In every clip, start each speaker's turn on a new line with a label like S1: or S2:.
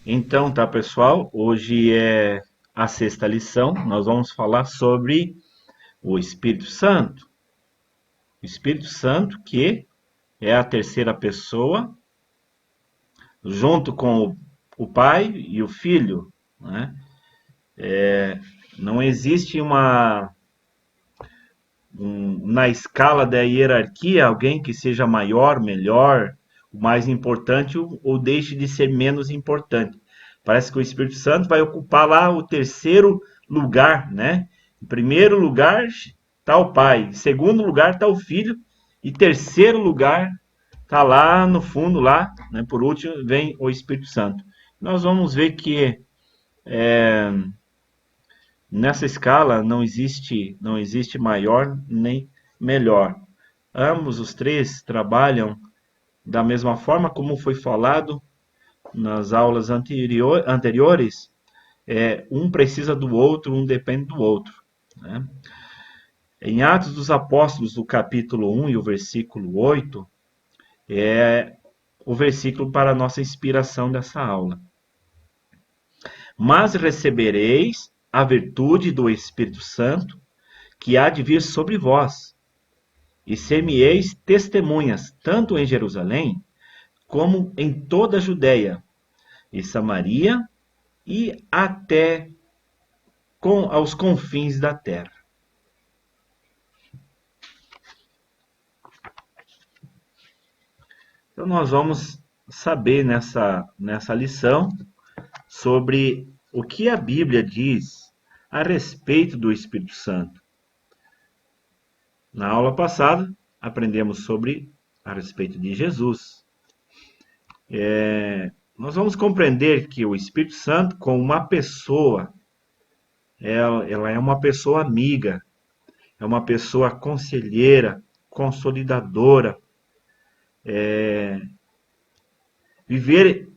S1: Então, tá, pessoal? Hoje é a sexta lição. Nós vamos falar sobre o Espírito Santo. O Espírito Santo, que é a terceira pessoa, junto com o Pai e o Filho, né? Não existe na escala da hierarquia alguém que seja maior, melhor, o mais importante ou deixe de ser menos importante. Parece que o Espírito Santo vai ocupar lá o terceiro lugar, né? Em primeiro lugar está o Pai, em segundo lugar está o Filho e terceiro lugar está lá no fundo lá, né? Por último vem o Espírito Santo. Nós vamos ver que nessa escala não existe maior nem melhor. Ambos os três trabalham da mesma forma como foi falado nas aulas anteriores. Um precisa do outro, um depende do outro, né? Em Atos dos Apóstolos, do capítulo 1 e o versículo 8, é o versículo para a nossa inspiração dessa aula. Mas recebereis a virtude do Espírito Santo, que há de vir sobre vós, e ser-me-eis testemunhas, tanto em Jerusalém, como em toda a Judéia e Samaria, e até aos confins da terra. Então nós vamos saber nessa lição sobre o que a Bíblia diz a respeito do Espírito Santo. Na aula passada, aprendemos a respeito de Jesus. Nós vamos compreender que o Espírito Santo, como uma pessoa, ela é uma pessoa amiga, é uma pessoa conselheira, consolidadora. Viver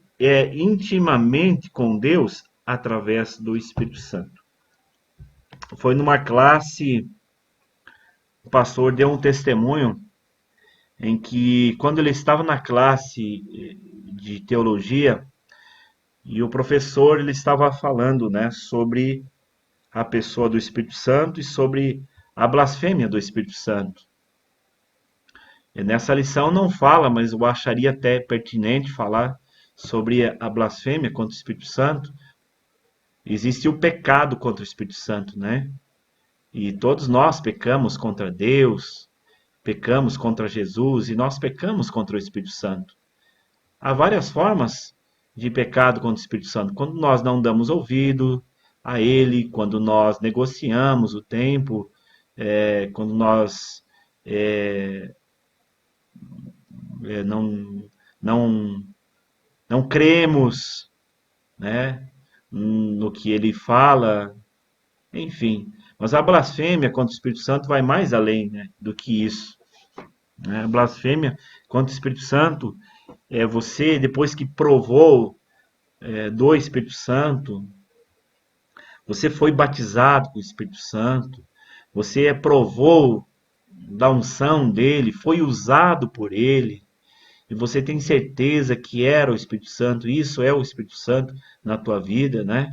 S1: intimamente com Deus através do Espírito Santo. Foi numa classe, o pastor deu um testemunho em que, quando ele estava na classe de teologia, e o professor ele estava falando, né, sobre a pessoa do Espírito Santo e sobre a blasfêmia do Espírito Santo. E nessa lição não fala, mas eu acharia até pertinente falar sobre a blasfêmia contra o Espírito Santo. Existe o pecado contra o Espírito Santo, né? E todos nós pecamos contra Deus, pecamos contra Jesus e nós pecamos contra o Espírito Santo. Há várias formas de pecado contra o Espírito Santo. Quando nós não damos ouvido a Ele, quando nós negociamos o tempo, quando nós não, não cremos, né, no que Ele fala, enfim. Mas a blasfêmia contra o Espírito Santo vai mais além, né, do que isso, né? A blasfêmia contra o Espírito Santo é você, depois que provou do Espírito Santo, você foi batizado com o Espírito Santo, você provou da unção dele, foi usado por ele, e você tem certeza que era o Espírito Santo, isso é o Espírito Santo na tua vida, né?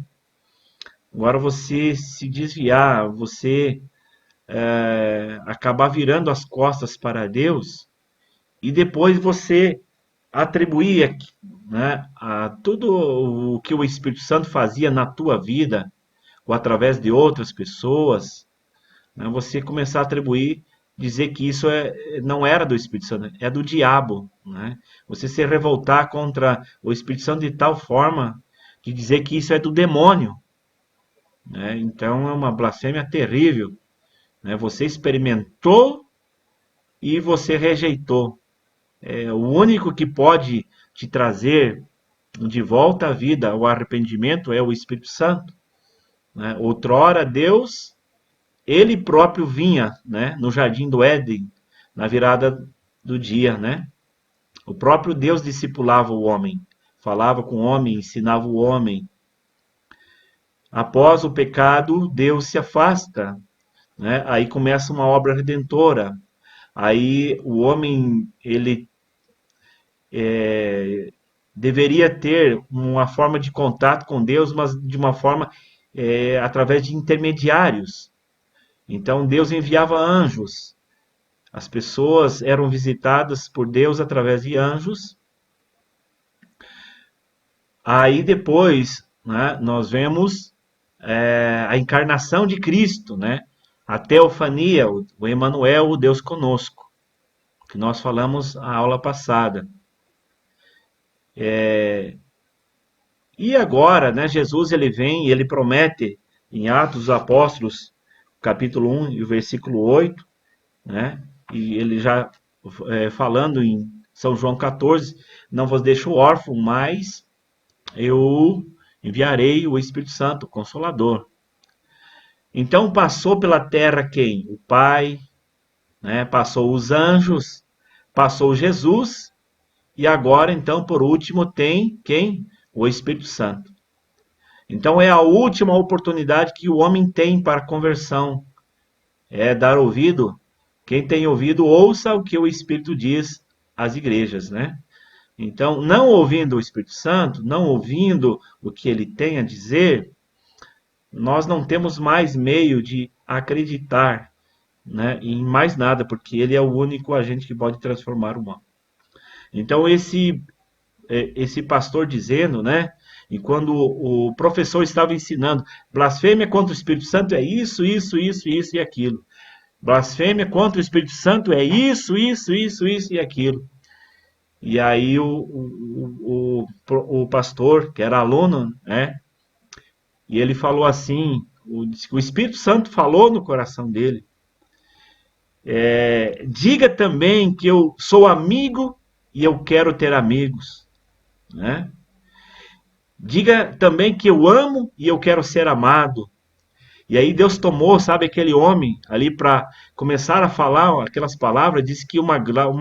S1: Agora você se desviar, você acabar virando as costas para Deus e depois você atribuir, né, a tudo o que o Espírito Santo fazia na tua vida ou através de outras pessoas, né, você começar a atribuir, dizer que isso não era do Espírito Santo, é do diabo, né? Você se revoltar contra o Espírito Santo de tal forma de dizer que isso é do demônio, né? Então é uma blasfêmia terrível, né? Você experimentou e você rejeitou. O único que pode te trazer de volta à vida, ao arrependimento, é o Espírito Santo, né? Outrora Deus, ele próprio vinha, né, no jardim do Éden, na virada do dia, né? O próprio Deus discipulava o homem, falava com o homem, ensinava o homem. Após o pecado, Deus se afasta, né? Aí começa uma obra redentora. Aí o homem ele deveria ter uma forma de contato com Deus, mas de uma forma através de intermediários. Então Deus enviava anjos. As pessoas eram visitadas por Deus através de anjos. Aí depois, né, nós vemos a encarnação de Cristo, né? A teofania, o Emmanuel, o Deus conosco, que nós falamos na aula passada. E agora, né, Jesus ele vem e ele promete em Atos dos Apóstolos, capítulo 1 e o versículo 8, né? E ele já falando em São João 14, não vos deixo órfão, mas eu enviarei o Espírito Santo, o Consolador. Então passou pela terra quem? O Pai, né? Passou os anjos, passou Jesus, e agora, então, por último, tem quem? O Espírito Santo. Então é a última oportunidade que o homem tem para a conversão. É dar ouvido. Quem tem ouvido, ouça o que o Espírito diz às igrejas, né? Então, não ouvindo o Espírito Santo, não ouvindo o que ele tem a dizer, nós não temos mais meio de acreditar, né, em mais nada, porque ele é o único agente que pode transformar o mal. Então, esse pastor dizendo, né, e quando o professor estava ensinando, blasfêmia contra o Espírito Santo é isso, isso, isso, isso e aquilo. Blasfêmia contra o Espírito Santo é isso, isso, isso, isso e aquilo. E aí o pastor, que era aluno, né, e ele falou assim, o Espírito Santo falou no coração dele, diga também que eu sou amigo e eu quero ter amigos, né? Diga também que eu amo e eu quero ser amado. E aí Deus tomou, sabe, aquele homem ali para começar a falar aquelas palavras, disse que uma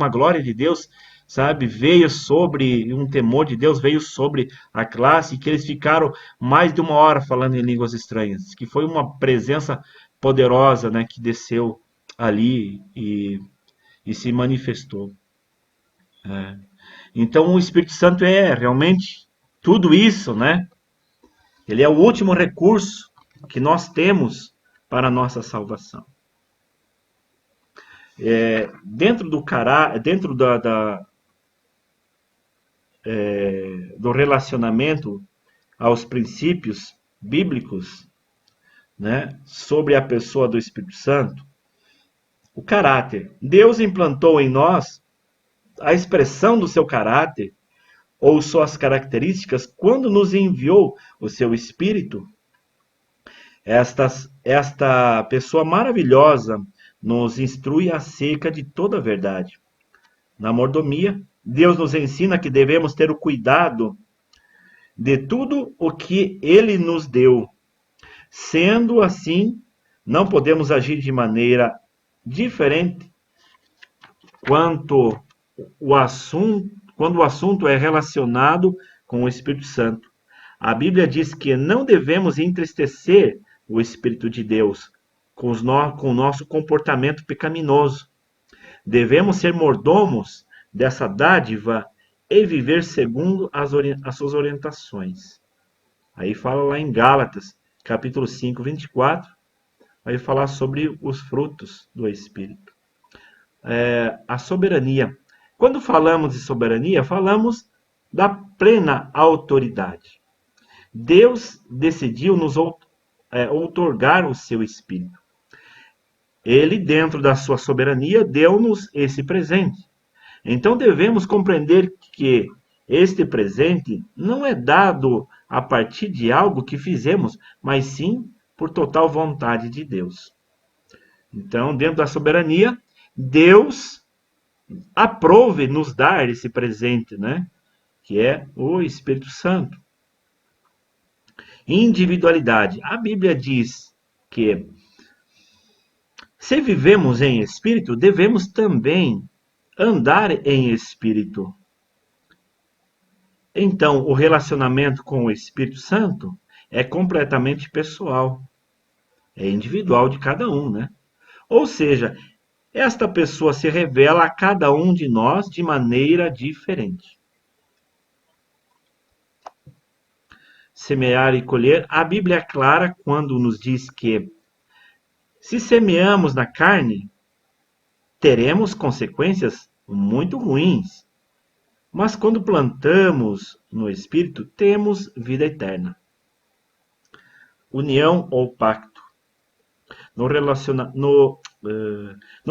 S1: glória de Deus, sabe, veio sobre, um temor de Deus veio sobre a classe, que eles ficaram mais de uma hora falando em línguas estranhas, que foi uma presença poderosa, né, que desceu ali e se manifestou. Então o Espírito Santo é realmente tudo isso, né? Ele é o último recurso que nós temos para a nossa salvação. Dentro do do relacionamento aos princípios bíblicos, né, sobre a pessoa do Espírito Santo, o caráter. Deus implantou em nós a expressão do seu caráter ou suas características quando nos enviou o seu Espírito. Esta pessoa maravilhosa nos instrui acerca de toda a verdade. Na mordomia, Deus nos ensina que devemos ter o cuidado de tudo o que Ele nos deu. Sendo assim, não podemos agir de maneira diferente quando o assunto é relacionado com o Espírito Santo. A Bíblia diz que não devemos entristecer o Espírito de Deus com o nosso comportamento pecaminoso. Devemos ser mordomos dessa dádiva e viver segundo as suas orientações. Aí fala lá em Gálatas, capítulo 5, 24, vai falar sobre os frutos do Espírito. A soberania. Quando falamos de soberania, falamos da plena autoridade. Deus decidiu nos outorgar o seu Espírito. Ele, dentro da sua soberania, deu-nos esse presente. Então devemos compreender que este presente não é dado a partir de algo que fizemos, mas sim por total vontade de Deus. Então, dentro da soberania, Deus aprove nos dar esse presente, né? Que é o Espírito Santo. Individualidade. A Bíblia diz que se vivemos em espírito, devemos também andar em espírito. Então, o relacionamento com o Espírito Santo é completamente pessoal. É individual de cada um, né? Ou seja, esta pessoa se revela a cada um de nós de maneira diferente. semear e colher. A Bíblia é clara quando nos diz que se semeamos na carne, teremos consequências muito ruins. Mas quando plantamos no Espírito, temos vida eterna. União ou pacto. No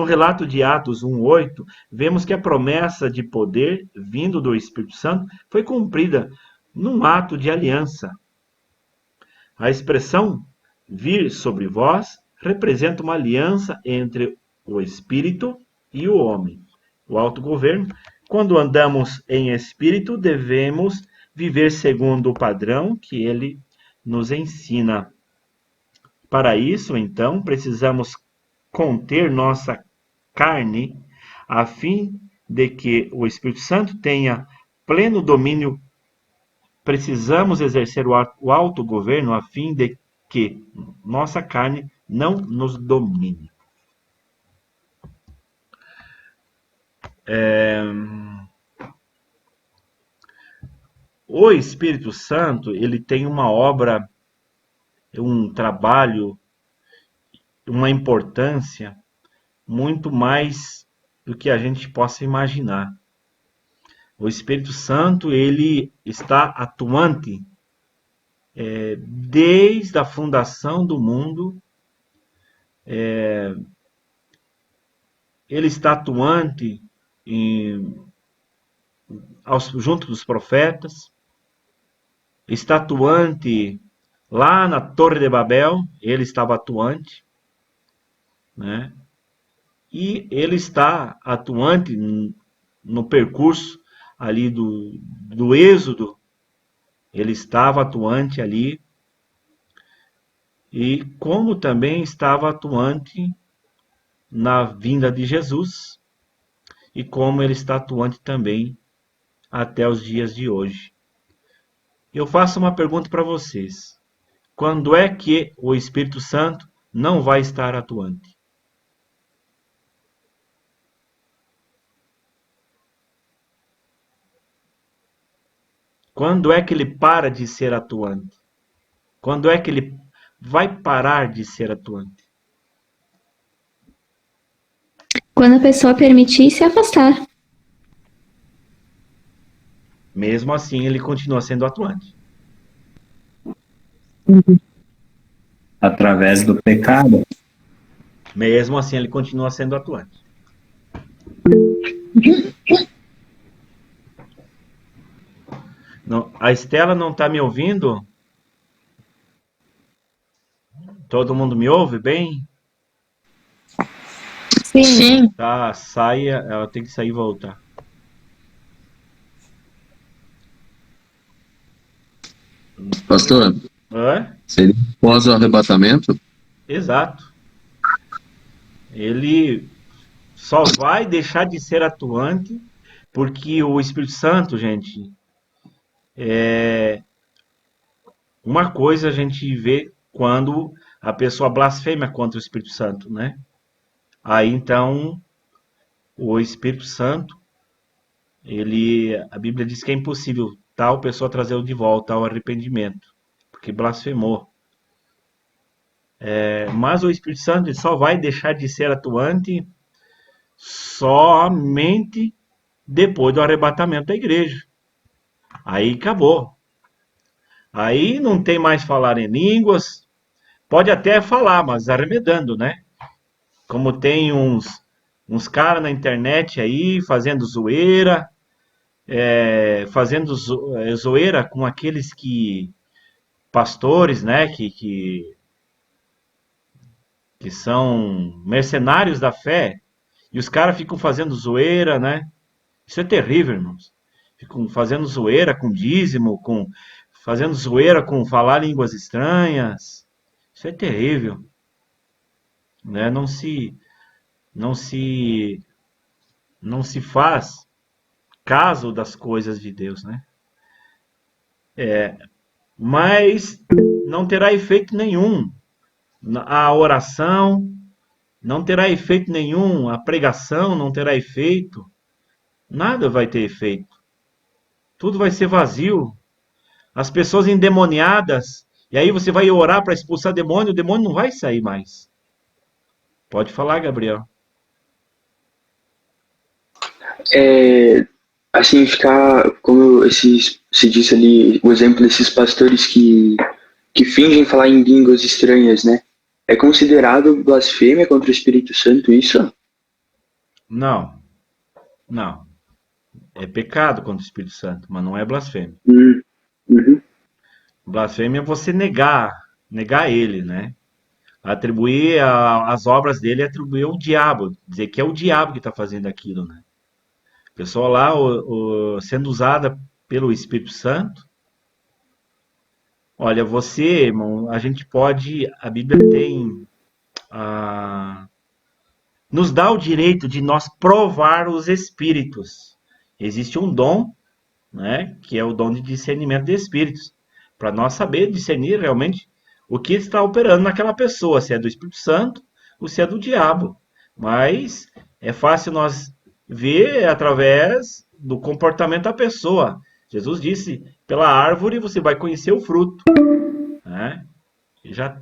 S1: relato de Atos 1:8, vemos que a promessa de poder vindo do Espírito Santo foi cumprida num ato de aliança. A expressão vir sobre vós representa uma aliança entre o Espírito e o homem. O autogoverno. Quando andamos em Espírito, devemos viver segundo o padrão que ele nos ensina. Para isso, então, precisamos conter nossa carne, a fim de que o Espírito Santo tenha pleno domínio. Precisamos exercer o autogoverno a fim de que nossa carne não nos domine. O Espírito Santo, ele tem uma obra, um trabalho, uma importância muito mais do que a gente possa imaginar. O Espírito Santo, ele está atuante desde a fundação do mundo. Ele está atuante junto dos profetas. Está atuante lá na Torre de Babel, ele estava atuante, né? E ele está atuante no percurso ali do Êxodo, ele estava atuante ali, e como também estava atuante na vinda de Jesus, e como ele está atuante também até os dias de hoje. Eu faço uma pergunta para vocês. Quando é que o Espírito Santo não vai estar atuante? Quando é que ele para de ser atuante? Quando é que ele vai parar de ser atuante?
S2: Quando a pessoa permitir se afastar.
S1: Mesmo assim, ele continua sendo atuante.
S3: Através do pecado.
S1: Mesmo assim, ele continua sendo atuante. Não, a Estela não está me ouvindo? Todo mundo me ouve bem?
S2: Sim.
S1: Tá, saia, ela tem que sair e voltar.
S3: Pastor,
S1: Hã?
S3: seria após o arrebatamento?
S1: Exato. Ele só vai deixar de ser atuante porque o Espírito Santo, gente, uma coisa a gente vê quando a pessoa blasfema contra o Espírito Santo, né? Aí então o Espírito Santo, a Bíblia diz que é impossível tal pessoa trazê-lo de volta ao arrependimento, porque blasfemou. Mas o Espírito Santo ele só vai deixar de ser atuante somente depois do arrebatamento da igreja. Aí acabou. Aí não tem mais falar em línguas. Pode até falar, mas arremedando, né? Como tem uns caras na internet aí fazendo zoeira, fazendo zoeira com aqueles pastores, né? Que são mercenários da fé. E os caras ficam fazendo zoeira, né? Isso é terrível, irmãos. Ficam fazendo zoeira com dízimo, fazendo zoeira com falar línguas estranhas. Isso é terrível, né? Não se faz caso das coisas de Deus, né? Mas não terá efeito nenhum a oração, não terá efeito nenhum a pregação, não terá efeito. Nada vai ter efeito. Tudo vai ser vazio. As pessoas endemoniadas, e aí você vai orar para expulsar o demônio não vai sair mais. Pode falar, Gabriel.
S4: É, assim, ficar, como esses, se disse ali, o exemplo desses pastores que fingem falar em línguas estranhas, né? É considerado blasfêmia contra o Espírito Santo isso?
S1: Não, não. É pecado contra o Espírito Santo, mas não é blasfêmia.
S4: Uhum.
S1: Blasfêmia é você negar ele, né? Atribuir as obras dele, atribuir ao diabo, dizer que é o diabo que está fazendo aquilo, né? A pessoa lá, sendo usada pelo Espírito Santo. Olha, você, irmão, a Bíblia tem, ah, nos dá o direito de nós provar os espíritos. Existe um dom, né, que é o dom de discernimento de espíritos, para nós saber discernir realmente o que está operando naquela pessoa, se é do Espírito Santo ou se é do diabo. Mas é fácil nós ver através do comportamento da pessoa. Jesus disse: pela árvore você vai conhecer o fruto, né? Já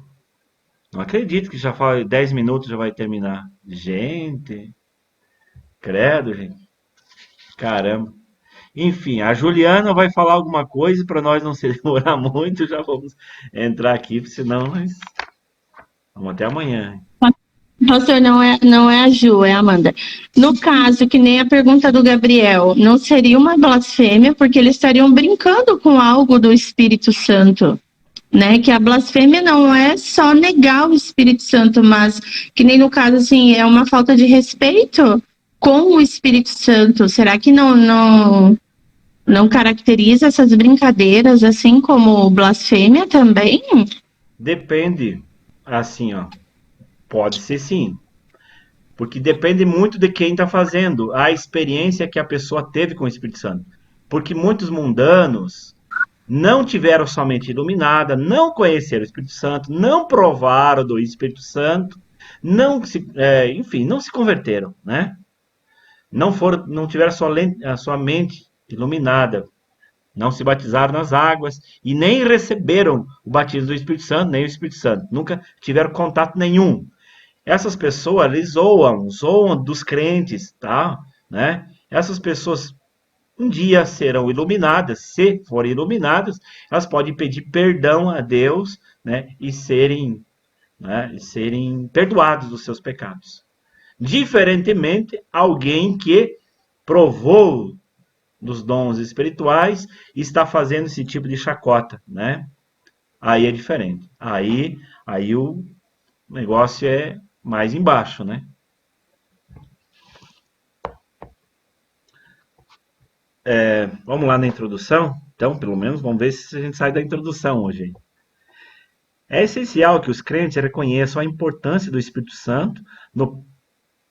S1: não acredito que já fala 10 minutos já vai terminar. Gente, credo, gente. Caramba. Enfim, a Juliana vai falar alguma coisa para nós não se demorar muito. Já vamos entrar aqui, senão nós vamos até amanhã.
S5: Pastor, não é a Ju, é a Amanda. No caso, que nem a pergunta do Gabriel, não seria uma blasfêmia, porque eles estariam brincando com algo do Espírito Santo, né? Que a blasfêmia não é só negar o Espírito Santo, mas que nem no caso, assim, é uma falta de respeito com o Espírito Santo. Será que não caracteriza essas brincadeiras assim como blasfêmia também?
S1: Depende, assim, ó. Pode ser sim. Porque depende muito de quem está fazendo, a experiência que a pessoa teve com o Espírito Santo. Porque muitos mundanos não tiveram somente iluminada, não conheceram o Espírito Santo, não provaram do Espírito Santo, enfim, não se converteram, né? Não tiveram a sua mente iluminada, não se batizaram nas águas e nem receberam o batismo do Espírito Santo, nem o Espírito Santo, nunca tiveram contato nenhum. Essas pessoas, eles zoam dos crentes, tá? Né? Essas pessoas um dia serão iluminadas, se forem iluminadas, elas podem pedir perdão a Deus, né? E serem perdoados dos seus pecados. Diferentemente, alguém que provou dos dons espirituais e está fazendo esse tipo de chacota, né? Aí é diferente. Aí o negócio é mais embaixo, né? Vamos lá na introdução? Então, pelo menos, vamos ver se a gente sai da introdução hoje. É essencial que os crentes reconheçam a importância do Espírito Santo no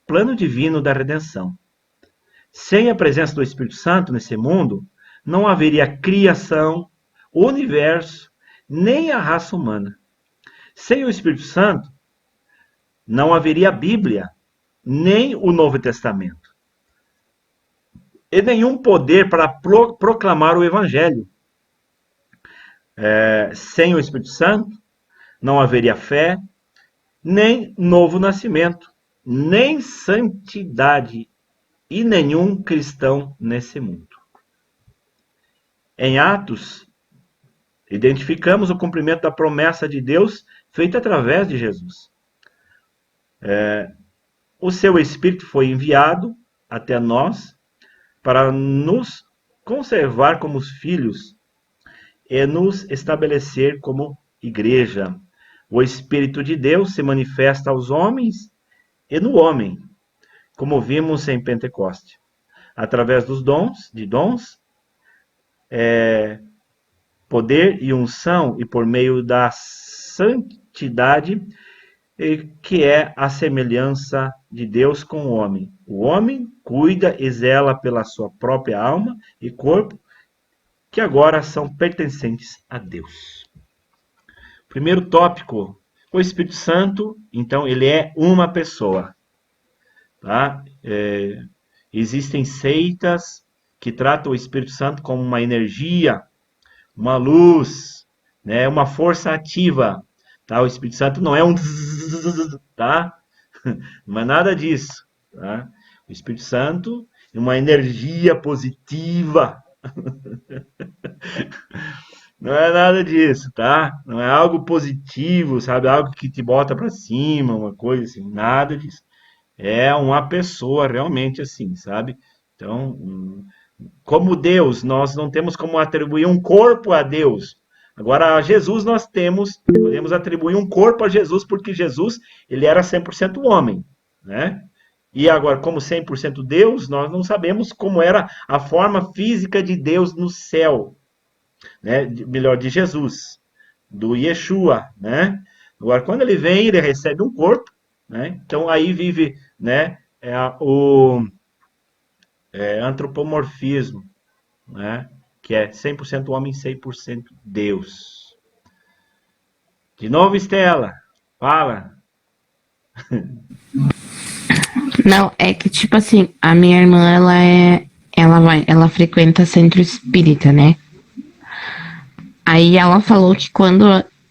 S1: plano divino da redenção. Sem a presença do Espírito Santo nesse mundo, não haveria criação, universo, nem a raça humana. Sem o Espírito Santo, não haveria Bíblia, nem o Novo Testamento. E nenhum poder para proclamar o Evangelho. Sem o Espírito Santo, não haveria fé, nem novo nascimento, nem santidade e nenhum cristão nesse mundo. Em Atos, identificamos o cumprimento da promessa de Deus feita através de Jesus. O seu Espírito foi enviado até nós para nos conservar como filhos e nos estabelecer como igreja. O Espírito de Deus se manifesta aos homens e no homem, como vimos em Pentecoste, através dos dons, poder e unção, e por meio da santidade, que é a semelhança de Deus com o homem. O homem cuida e zela pela sua própria alma e corpo, que agora são pertencentes a Deus. Primeiro tópico, o Espírito Santo, então, ele é uma pessoa. Tá? Existem seitas que tratam o Espírito Santo como uma energia, uma luz, né? Uma força ativa, tá? O Espírito Santo não é um tá? Não é nada disso, tá? O Espírito Santo é uma energia positiva. Não é nada disso, tá? Não é algo positivo, sabe? Algo que te bota pra cima, uma coisa assim, nada disso. É uma pessoa realmente assim, sabe? Então, como Deus, nós não temos como atribuir um corpo a Deus. Agora, a Jesus nós podemos atribuir um corpo a Jesus, porque Jesus, ele era 100% homem, né? E agora, como 100% Deus, nós não sabemos como era a forma física de Deus no céu, né? Melhor, de Jesus, do Yeshua, né? Agora, quando ele vem, ele recebe um corpo, né? Então, aí vive, né, o antropomorfismo, né? Que é 100% homem, 100% Deus. De novo, Estela, fala.
S6: Não, é que tipo assim, a minha irmã, ela frequenta centro espírita, né? Aí ela falou que quando,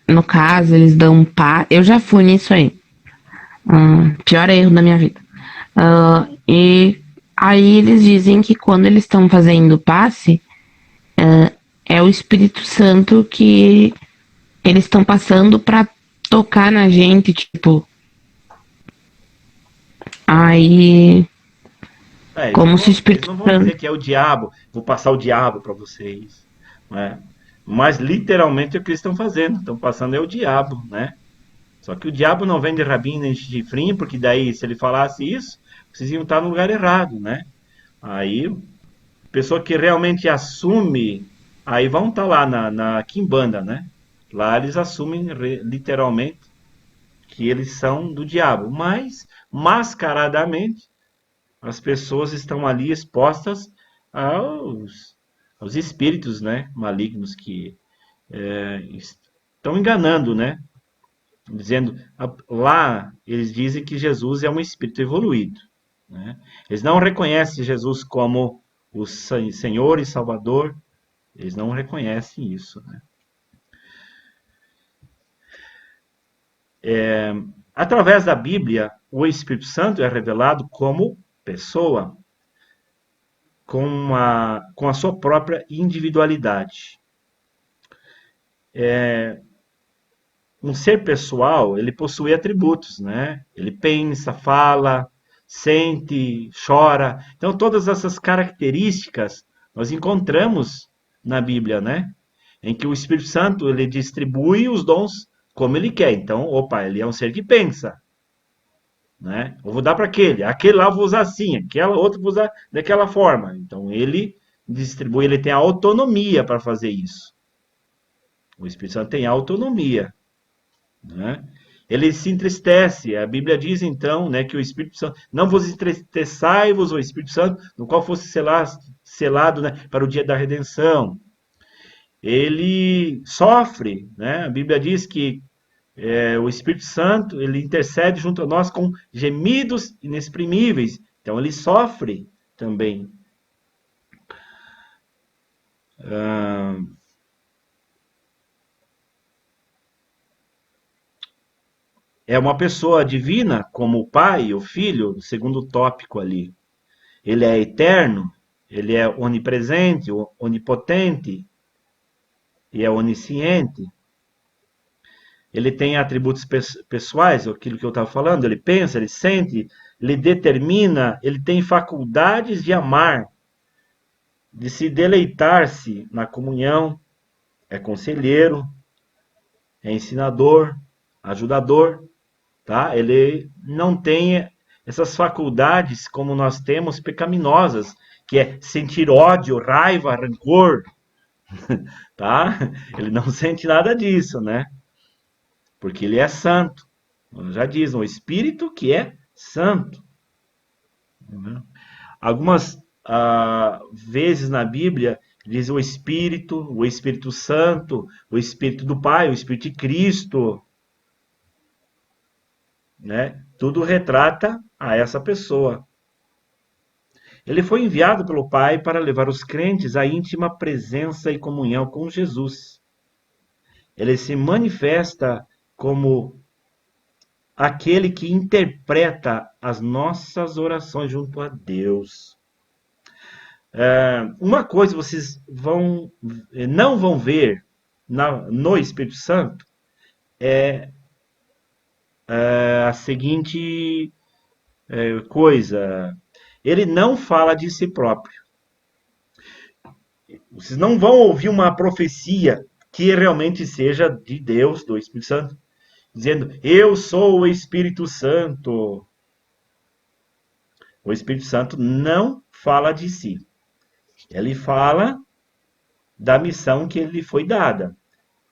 S6: no caso, eles dão passe, eu já fui nisso aí. Pior erro da minha vida. E aí eles dizem que quando eles estão fazendo passe, é o Espírito Santo que eles estão passando pra tocar na gente, tipo. Aí, como se o
S1: Eles
S6: Espírito
S1: não vão
S6: Santo.
S1: dizer que é o diabo, vou passar o diabo para vocês, né? Mas literalmente é o que eles estão fazendo, estão passando é o diabo, né? Só que o diabo não vem de rabinho nem de chifrinho, porque daí, se ele falasse isso, vocês iam estar no lugar errado, né? Aí, pessoa que realmente assume, aí vão estar lá na Quimbanda, né? Lá eles assumem literalmente que eles são do diabo, mas mascaradamente as pessoas estão ali expostas aos espíritos, né, malignos que estão enganando, né? Dizendo, lá eles dizem que Jesus é um espírito evoluído, né? Eles não reconhecem Jesus como o Senhor e Salvador, eles não reconhecem isso, né? Através da Bíblia, o Espírito Santo é revelado como pessoa, com a sua própria individualidade. Um ser pessoal, ele possui atributos, né? Ele pensa, fala, sente, chora. Então, todas essas características nós encontramos na Bíblia, né? Em que o Espírito Santo, ele distribui os dons como ele quer. Então, opa, ele é um ser que pensa, né? Eu vou dar para aquele lá eu vou usar assim, aquela outra eu vou usar daquela forma. Então, ele distribui, ele tem a autonomia para fazer isso. O Espírito Santo tem autonomia, né? Ele se entristece. A Bíblia diz então, né, que o Espírito Santo, não vos entristeçai-vos o Espírito Santo, no qual fosse selado, né, para o dia da redenção. Ele sofre, né? A Bíblia diz que o Espírito Santo, ele intercede junto a nós com gemidos inexprimíveis. Então ele sofre também. É uma pessoa divina, como o Pai, o Filho, o segundo tópico ali. Ele é eterno, ele é onipresente, onipotente e é onisciente. Ele tem atributos pessoais, aquilo que eu estava falando, ele pensa, ele sente, ele determina, ele tem faculdades de amar, de se deleitar-se na comunhão, é conselheiro, é ensinador, ajudador, tá? Ele não tem essas faculdades como nós temos pecaminosas, que é sentir ódio, raiva, rancor, tá? Ele não sente nada disso, né? Porque ele é santo. Já diz, um espírito que é santo. Algumas vezes na Bíblia diz o Espírito Santo, o Espírito do Pai, o Espírito de Cristo, né? Tudo retrata a essa pessoa. Ele foi enviado pelo Pai para levar os crentes à íntima presença e comunhão com Jesus. Ele se manifesta como aquele que interpreta as nossas orações junto a Deus. Uma coisa vocês não vão ver no Espírito Santo é a seguinte coisa. Ele não fala de si próprio. Vocês não vão ouvir uma profecia que realmente seja de Deus, do Espírito Santo, dizendo, eu sou o Espírito Santo. O Espírito Santo não fala de si. Ele fala da missão que lhe foi dada.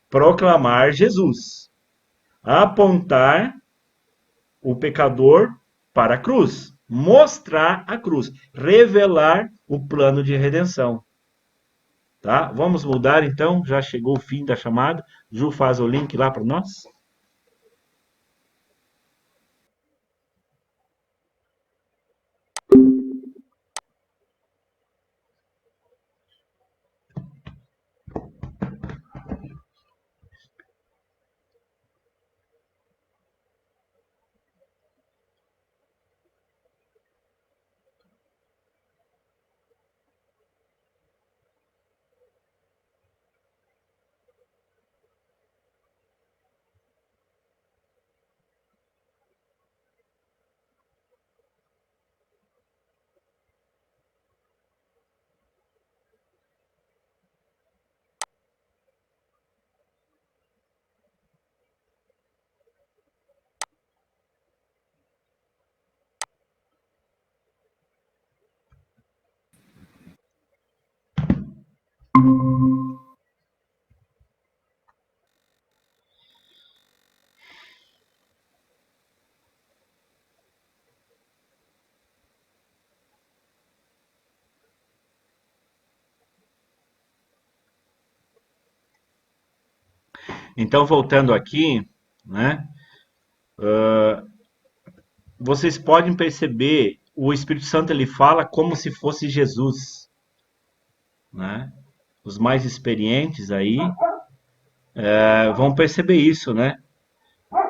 S1: Proclamar Jesus. Apontar o pecador para a cruz. Mostrar a cruz. Revelar o plano de redenção. Tá? Vamos mudar então. Já chegou o fim da chamada. Ju faz o link lá para nós. Então, voltando aqui, né? Vocês podem perceber, o Espírito Santo ele fala como se fosse Jesus, né? Os mais experientes aí vão perceber isso, né?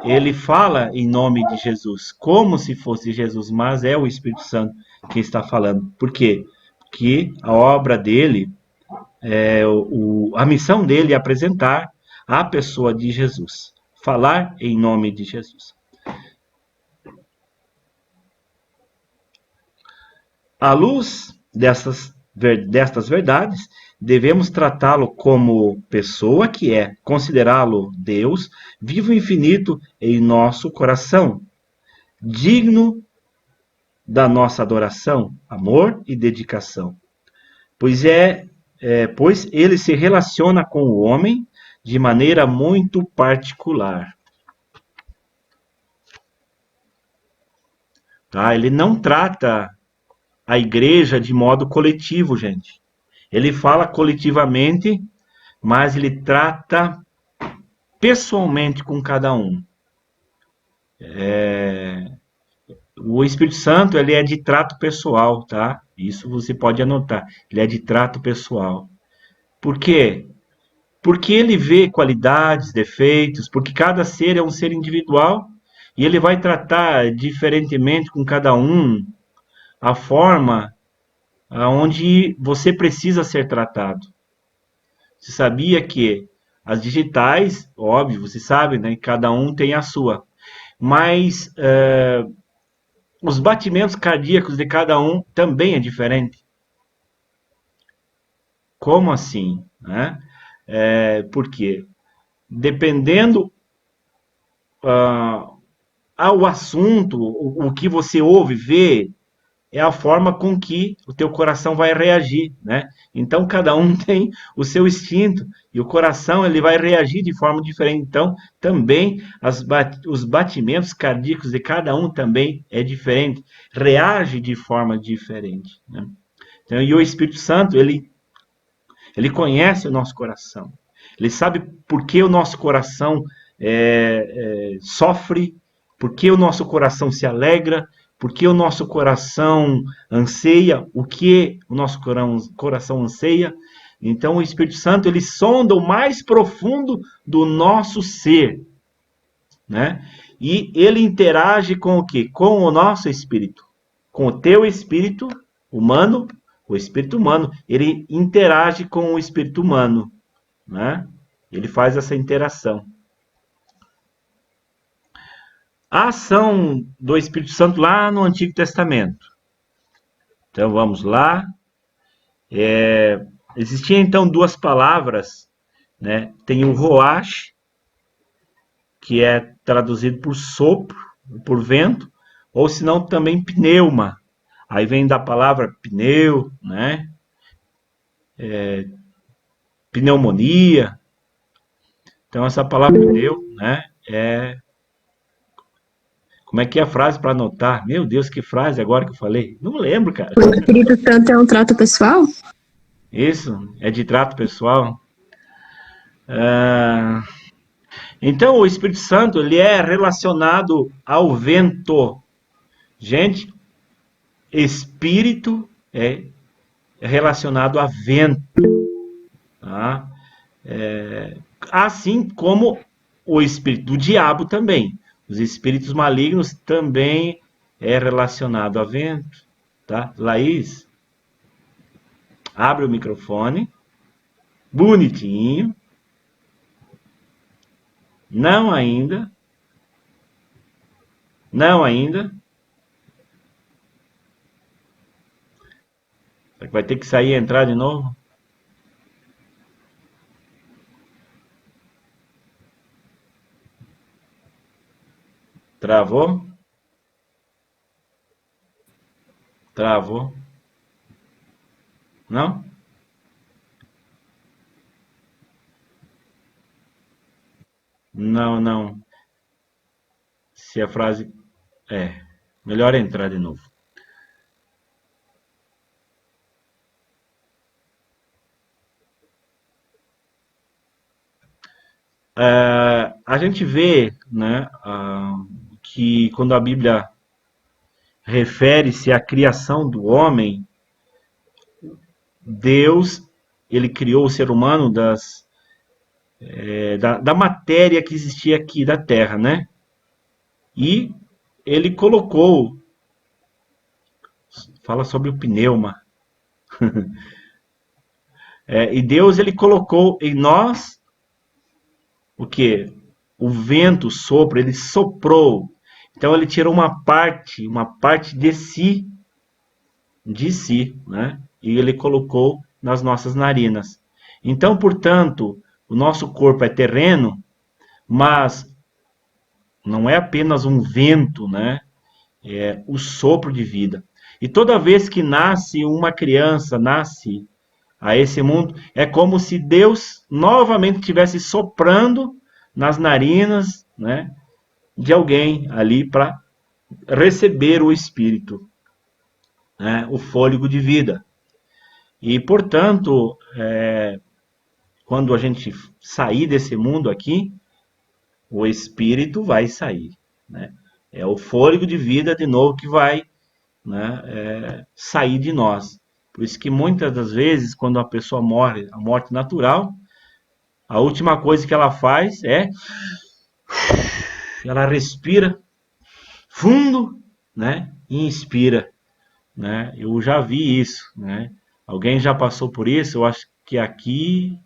S1: Ele fala em nome de Jesus, como se fosse Jesus, mas é o Espírito Santo que está falando. Por quê? Porque a obra dele, a missão dele é apresentar a pessoa de Jesus, falar em nome de Jesus. À luz destas verdades, devemos tratá-lo como pessoa que é, considerá-lo Deus, vivo e infinito em nosso coração, digno da nossa adoração, amor e dedicação. Pois ele se relaciona com o homem de maneira muito particular. Tá? Ele não trata a igreja de modo coletivo, gente. Ele fala coletivamente, mas ele trata pessoalmente com cada um. O Espírito Santo, ele é de trato pessoal, tá? Isso você pode anotar. Ele é de trato pessoal. Por quê? Porque ele vê qualidades, defeitos, porque cada ser é um ser individual e ele vai tratar diferentemente com cada um a forma onde você precisa ser tratado. Você sabia que as digitais, óbvio, você sabe, né? Cada um tem a sua. Mas os batimentos cardíacos de cada um também é diferente. Como assim? Né? Por quê? Dependendo ao assunto, o que você ouve, vê, é a forma com que o teu coração vai reagir, né? Então, cada um tem o seu instinto e o coração ele vai reagir de forma diferente. Então, também os batimentos cardíacos de cada um também é diferente, reage de forma diferente, né? Então, e o Espírito Santo, ele conhece o nosso coração. Ele sabe por que o nosso coração sofre, por que o nosso coração se alegra, porque o nosso coração anseia, o que o nosso coração anseia. Então o Espírito Santo, ele sonda o mais profundo do nosso ser, né? E ele interage com o quê? Com o nosso espírito. Com o teu espírito humano, o espírito humano, ele interage com o espírito humano, né? Ele faz essa interação. A ação do Espírito Santo lá no Antigo Testamento. Então vamos lá. Existiam então duas palavras, né? Tem o roach, que é traduzido por sopro, por vento, ou senão também pneuma. Aí vem da palavra pneu, né? Pneumonia. Então essa palavra pneu, né? Como é que é a frase para anotar? Meu Deus, que frase agora que eu falei? Não lembro, cara.
S2: O Espírito Santo é um trato pessoal?
S1: Isso, é de trato pessoal. Então, o Espírito Santo, ele é relacionado ao vento. Gente, Espírito é relacionado a vento. Tá? Assim como o Espírito do diabo também. Os espíritos malignos também é relacionado a vento. Tá? Laís, abre o microfone. Bonitinho. Não ainda. Não ainda. Vai ter que sair e entrar de novo? Travou? Travou? Não? Não, não. Se a frase... melhor entrar de novo. A gente vê, né, que quando a Bíblia refere-se à criação do homem, Deus, ele criou o ser humano da matéria que existia aqui da Terra, né? E ele colocou, fala sobre o pneuma, e Deus, ele colocou em nós o que? O vento, o sopro, ele soprou. Então ele tirou uma parte de si, né? E ele colocou nas nossas narinas. Então, portanto, o nosso corpo é terreno, mas não é apenas um vento, né? É o sopro de vida. E toda vez que nasce uma criança, nasce a esse mundo, é como se Deus novamente estivesse soprando nas narinas, né, de alguém ali para receber o Espírito, né, o fôlego de vida. E, portanto, quando a gente sair desse mundo aqui, o Espírito vai sair, né? É o fôlego de vida de novo que vai, né, sair de nós. Por isso que muitas das vezes, quando a pessoa morre, a morte natural, a última coisa que ela faz é ela respira fundo, né, e inspira, né? Eu já vi isso, né? Alguém já passou por isso? Eu acho que aqui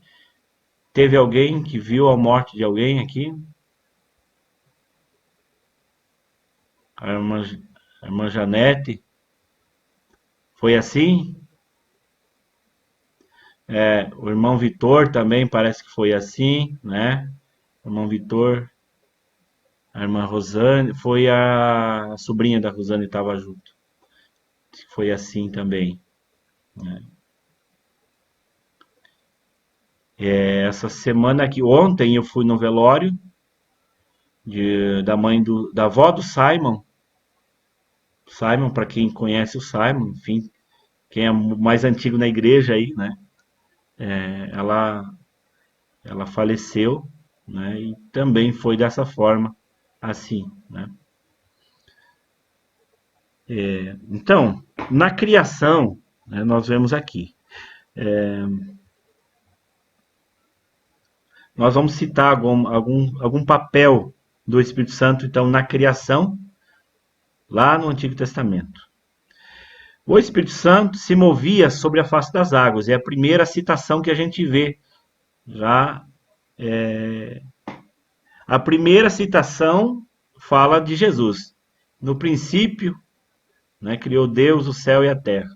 S1: teve alguém que viu a morte de alguém aqui. A irmã Janete. Foi assim? O irmão Vitor também parece que foi assim, né? O irmão Vitor, a irmã Rosane, foi a sobrinha da Rosane que estava junto. Foi assim também, né? Essa semana aqui, ontem eu fui no velório da avó do Simon. Simon, para quem conhece o Simon, enfim, quem é mais antigo na igreja aí, né? Ela faleceu, né? E também foi dessa forma, assim, né? Então, na criação, né, nós vemos aqui. Nós vamos citar algum papel do Espírito Santo, então, na criação, lá no Antigo Testamento. O Espírito Santo se movia sobre a face das águas. É a primeira citação que a gente vê. Já a primeira citação fala de Jesus. No princípio, né, criou Deus o céu e a terra.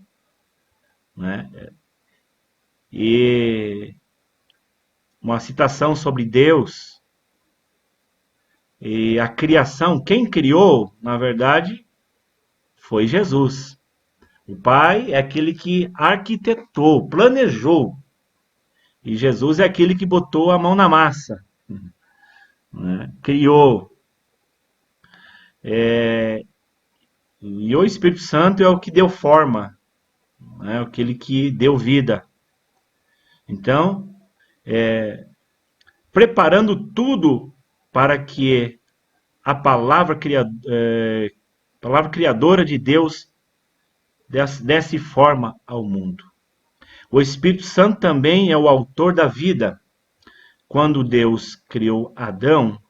S1: Né? E uma citação sobre Deus e a criação. Quem criou, na verdade, foi Jesus. O Pai é aquele que arquitetou, planejou. E Jesus é aquele que botou a mão na massa. Né? Criou. E o Espírito Santo é o que deu forma. Né? Aquele que deu vida. Então, preparando tudo para que a palavra criadora de Deus desse forma ao mundo. O Espírito Santo também é o autor da vida. Quando Deus criou Adão,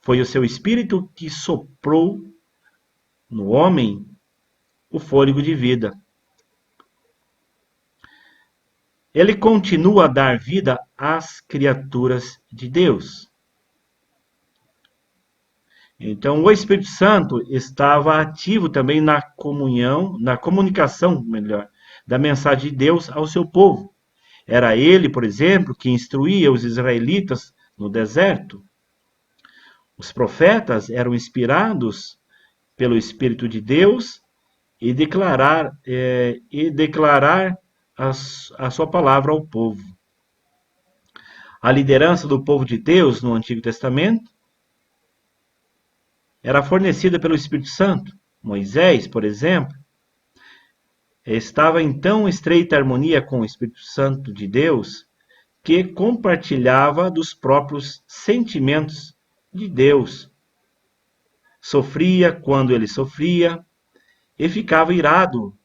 S1: foi o seu Espírito que soprou no homem o fôlego de vida. Ele continua a dar vida às criaturas de Deus. Então, o Espírito Santo estava ativo também na comunicação, melhor, da mensagem de Deus ao seu povo. Era ele, por exemplo, que instruía os israelitas no deserto. Os profetas eram inspirados pelo Espírito de Deus e declarar a sua palavra ao povo. A liderança do povo de Deus no Antigo Testamento era fornecida pelo Espírito Santo. Moisés, por exemplo, estava em tão estreita harmonia com o Espírito Santo de Deus que compartilhava dos próprios sentimentos de Deus. Sofria quando ele sofria e ficava irado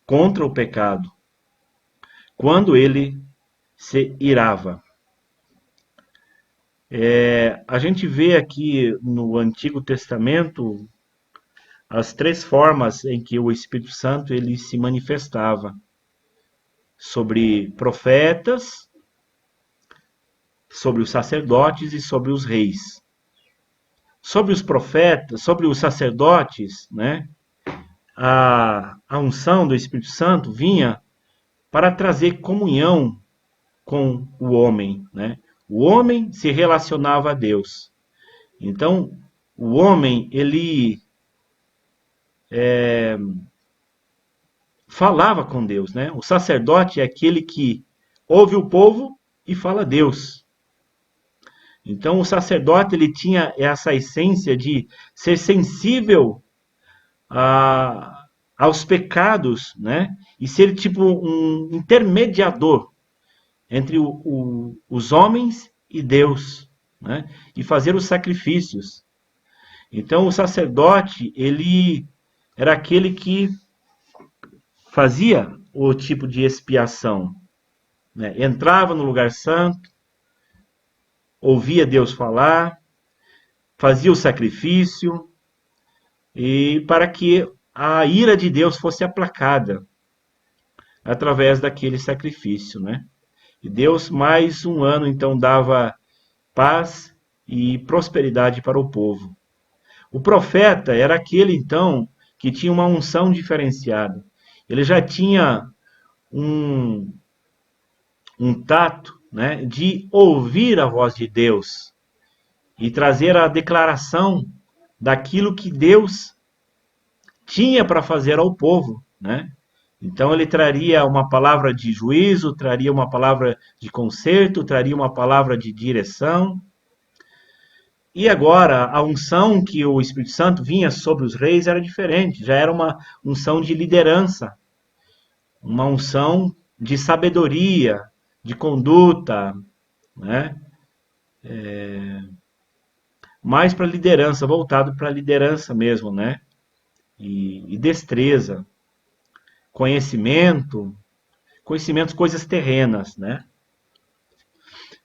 S1: contra o pecado quando ele se irava. A gente vê aqui no Antigo Testamento as três formas em que o Espírito Santo ele se manifestava: sobre profetas, sobre os sacerdotes e sobre os reis. Sobre os profetas, sobre os sacerdotes, né, a unção do Espírito Santo vinha para trazer comunhão com o homem, né? O homem se relacionava a Deus. Então, o homem, ele falava com Deus, né? O sacerdote é aquele que ouve o povo e fala a Deus. Então, o sacerdote, ele tinha essa essência de ser sensível aos pecados, né? E ser tipo um intermediador entre os homens e Deus, né? E fazer os sacrifícios. Então, o sacerdote, ele era aquele que fazia o tipo de expiação, né? Entrava no lugar santo, ouvia Deus falar, fazia o sacrifício, e para que a ira de Deus fosse aplacada através daquele sacrifício, né? E Deus, mais um ano, então, dava paz e prosperidade para o povo. O profeta era aquele, então, que tinha uma unção diferenciada. Ele já tinha um tato, né, de ouvir a voz de Deus e trazer a declaração daquilo que Deus tinha para fazer ao povo, né? Então ele traria uma palavra de juízo, traria uma palavra de conserto, traria uma palavra de direção. E agora, a unção que o Espírito Santo vinha sobre os reis era diferente, já era uma unção de liderança, uma unção de sabedoria, de conduta, né? Mais para liderança, voltado para a liderança mesmo, né? e destreza, conhecimento, coisas terrenas, né?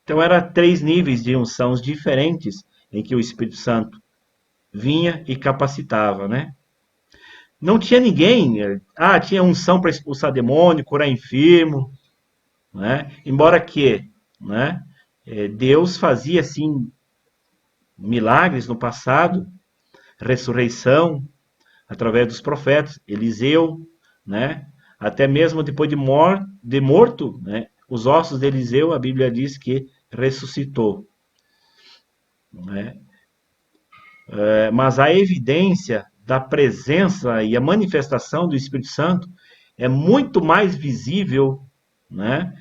S1: Então, eram 3 níveis de unções diferentes em que o Espírito Santo vinha e capacitava, né? Não tinha ninguém, tinha unção para expulsar demônio, curar enfermo, né? Embora que, né, Deus fazia, assim, milagres no passado, ressurreição, através dos profetas, Eliseu, né? Até mesmo depois de morto, né? Os ossos de Eliseu, a Bíblia diz que ressuscitou, né? Mas a evidência da presença e a manifestação do Espírito Santo é muito mais visível, né,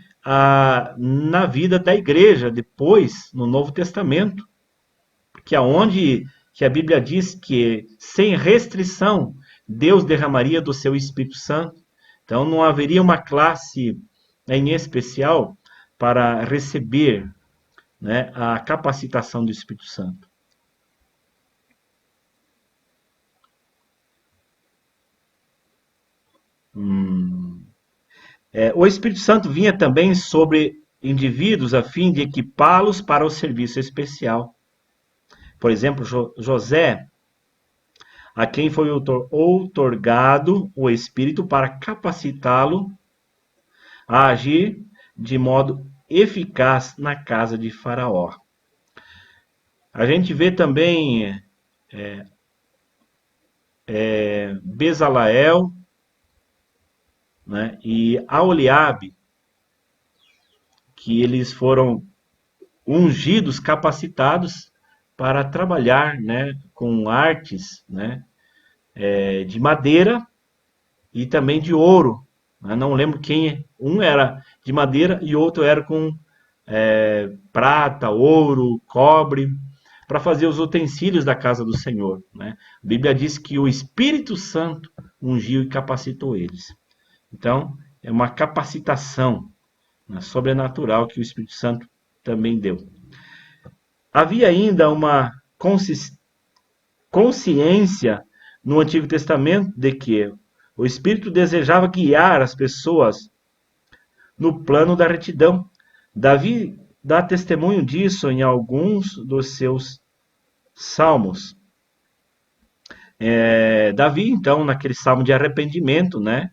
S1: na vida da igreja, depois, no Novo Testamento, que é onde que a Bíblia diz que, sem restrição, Deus derramaria do seu Espírito Santo. Então, não haveria uma classe, né, em especial para receber, né, a capacitação do Espírito Santo. O Espírito Santo vinha também sobre indivíduos a fim de equipá-los para o serviço especial. Por exemplo, José, a quem foi outorgado o Espírito para capacitá-lo a agir de modo eficaz na casa de Faraó. A gente vê também Bezaleel, né, e Aholiabe, que eles foram ungidos, capacitados para trabalhar, né, com artes, né, de madeira e também de ouro. Eu não lembro quem, um era de madeira e outro era com prata, ouro, cobre, para fazer os utensílios da casa do Senhor, né? A Bíblia diz que o Espírito Santo ungiu e capacitou eles. Então, é uma capacitação, né, sobrenatural que o Espírito Santo também deu. Havia ainda uma consciência no Antigo Testamento de que o Espírito desejava guiar as pessoas no plano da retidão. Davi dá testemunho disso em alguns dos seus salmos. Davi, então, naquele salmo de arrependimento, né,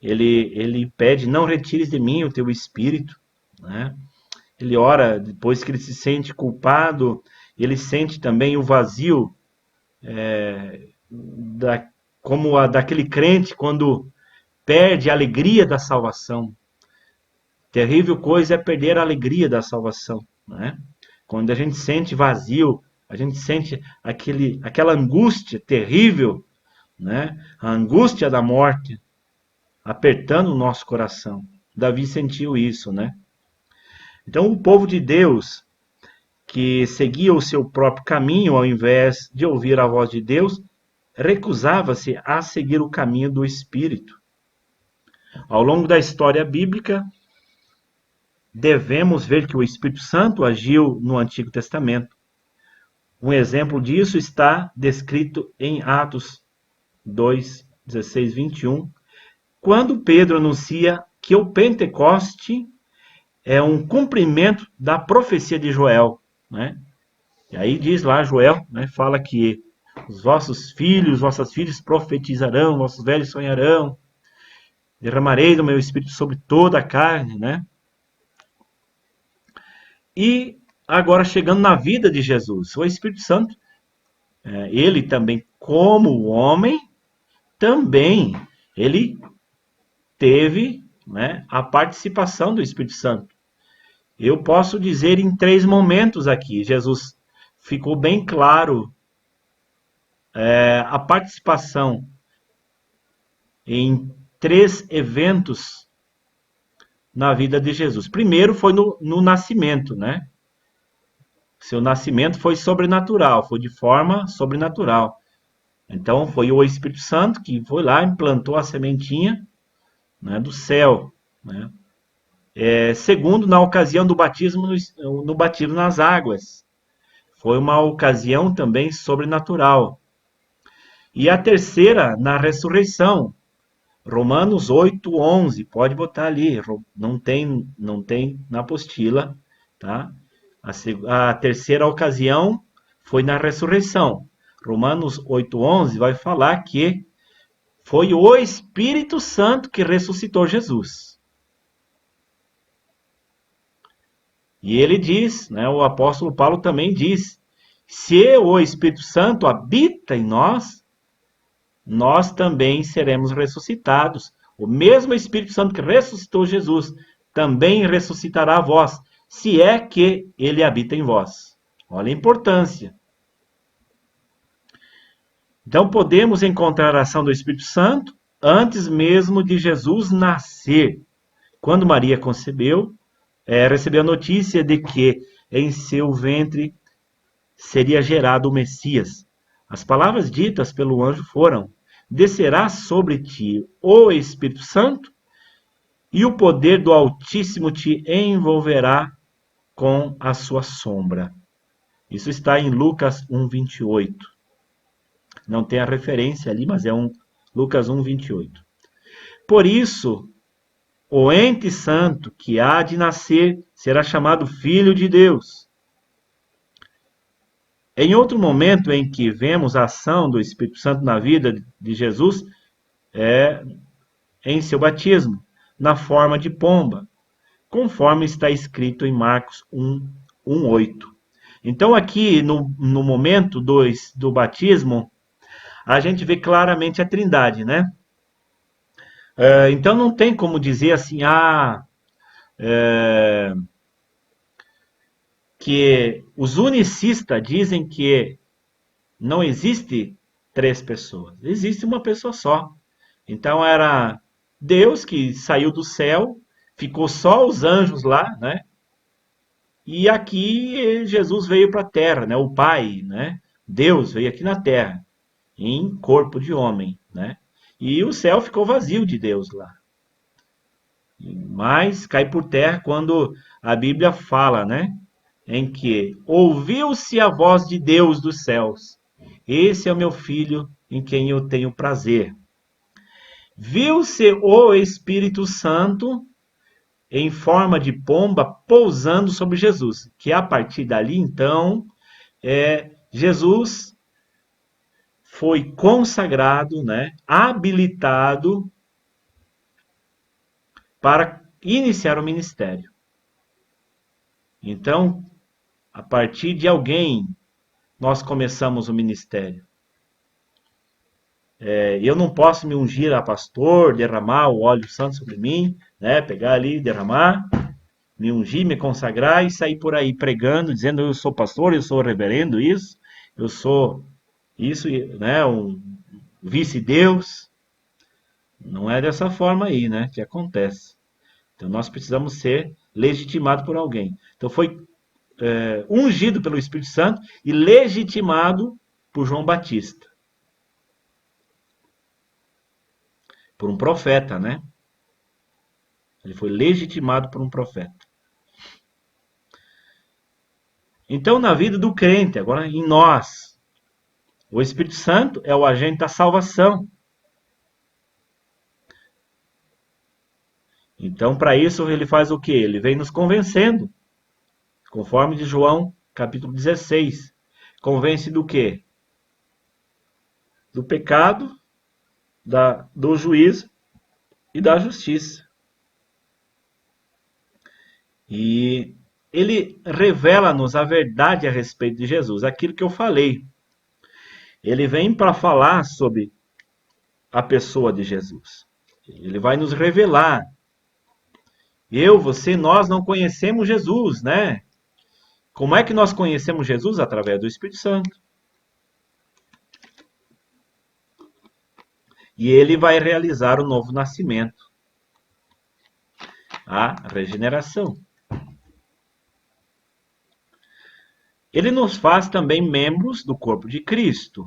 S1: ele pede: não retires de mim o teu Espírito, né? Ele ora depois que ele se sente culpado, ele sente também o vazio, como daquele crente quando perde a alegria da salvação. Terrível coisa é perder a alegria da salvação, né? Quando a gente sente vazio, a gente sente aquela angústia terrível, né? A angústia da morte apertando o nosso coração. Davi sentiu isso, né? Então, o povo de Deus, que seguia o seu próprio caminho, ao invés de ouvir a voz de Deus, recusava-se a seguir o caminho do Espírito. Ao longo da história bíblica, devemos ver que o Espírito Santo agiu no Antigo Testamento. Um exemplo disso está descrito em Atos 2, 16, 21, quando Pedro anuncia que o Pentecoste é um cumprimento da profecia de Joel, né? E aí diz lá Joel, né, fala que os vossos filhos, vossas filhas profetizarão, vossos velhos sonharão, derramarei do meu Espírito sobre toda a carne, né? E agora chegando na vida de Jesus, o Espírito Santo, ele também como homem, também ele teve, né, a participação do Espírito Santo. Eu posso dizer em 3 momentos aqui, Jesus ficou bem claro a participação em 3 eventos na vida de Jesus. Primeiro foi no nascimento, né? Seu nascimento foi sobrenatural, foi de forma sobrenatural. Então foi o Espírito Santo que foi lá, implantou a sementinha, né, do céu, né? Segundo, na ocasião do batismo, no batismo nas águas. Foi uma ocasião também sobrenatural. E a terceira na ressurreição. Romanos 8:11, pode botar ali, não tem na apostila, tá? A terceira ocasião foi na ressurreição. Romanos 8:11 vai falar que foi o Espírito Santo que ressuscitou Jesus. E ele diz, né, o apóstolo Paulo também diz, se o Espírito Santo habita em nós, nós também seremos ressuscitados. O mesmo Espírito Santo que ressuscitou Jesus também ressuscitará vós, se é que ele habita em vós. Olha a importância. Então podemos encontrar a ação do Espírito Santo antes mesmo de Jesus nascer. Quando Maria concebeu, recebeu a notícia de que em seu ventre seria gerado o Messias. As palavras ditas pelo anjo foram: descerá sobre ti o Espírito Santo e o poder do Altíssimo te envolverá com a sua sombra. Isso está em Lucas 1:28. Não tem a referência ali, mas é Lucas 1:28. Por isso, o ente santo que há de nascer será chamado Filho de Deus. Em outro momento em que vemos a ação do Espírito Santo na vida de Jesus, em seu batismo, na forma de pomba, conforme está escrito em Marcos 1:8. Então aqui, no momento do batismo, a gente vê claramente a Trindade, né? Então não tem como dizer assim, que os unicistas dizem que não existe três pessoas, existe uma pessoa só. Então era Deus que saiu do céu, ficou só os anjos lá, né? E aqui Jesus veio para a terra, né? O Pai, né? Deus veio aqui na terra, em corpo de homem, né? E o céu ficou vazio de Deus lá. Mas cai por terra quando a Bíblia fala, né? Em que ouviu-se a voz de Deus dos céus. Esse é o meu filho em quem eu tenho prazer. Viu-se o Espírito Santo em forma de pomba pousando sobre Jesus. Que a partir dali, então, Jesus foi consagrado, né, habilitado para iniciar o ministério. Então, a partir de alguém, nós começamos o ministério. Eu não posso me ungir a pastor, derramar o óleo santo sobre mim, né, pegar ali, derramar, me ungir, me consagrar e sair por aí pregando, dizendo eu sou pastor, eu sou reverendo, eu sou isso, né, um vice-deus. Não é dessa forma aí, né, que acontece. Então nós precisamos ser legitimados por alguém. Então foi ungido pelo Espírito Santo e legitimado por João Batista. Por um profeta, né? Ele foi legitimado por um profeta. Então, na vida do crente, agora em nós, o Espírito Santo é o agente da salvação. Então, para isso, ele faz o quê? Ele vem nos convencendo. Conforme de João, capítulo 16. Convence do quê? Do pecado, do juízo e da justiça. E ele revela-nos a verdade a respeito de Jesus, aquilo que eu falei. Ele vem para falar sobre a pessoa de Jesus. Ele vai nos revelar. Eu, você, nós não conhecemos Jesus, né? Como é que nós conhecemos Jesus? Através do Espírito Santo. E ele vai realizar o novo nascimento. A regeneração. Ele nos faz também membros do corpo de Cristo.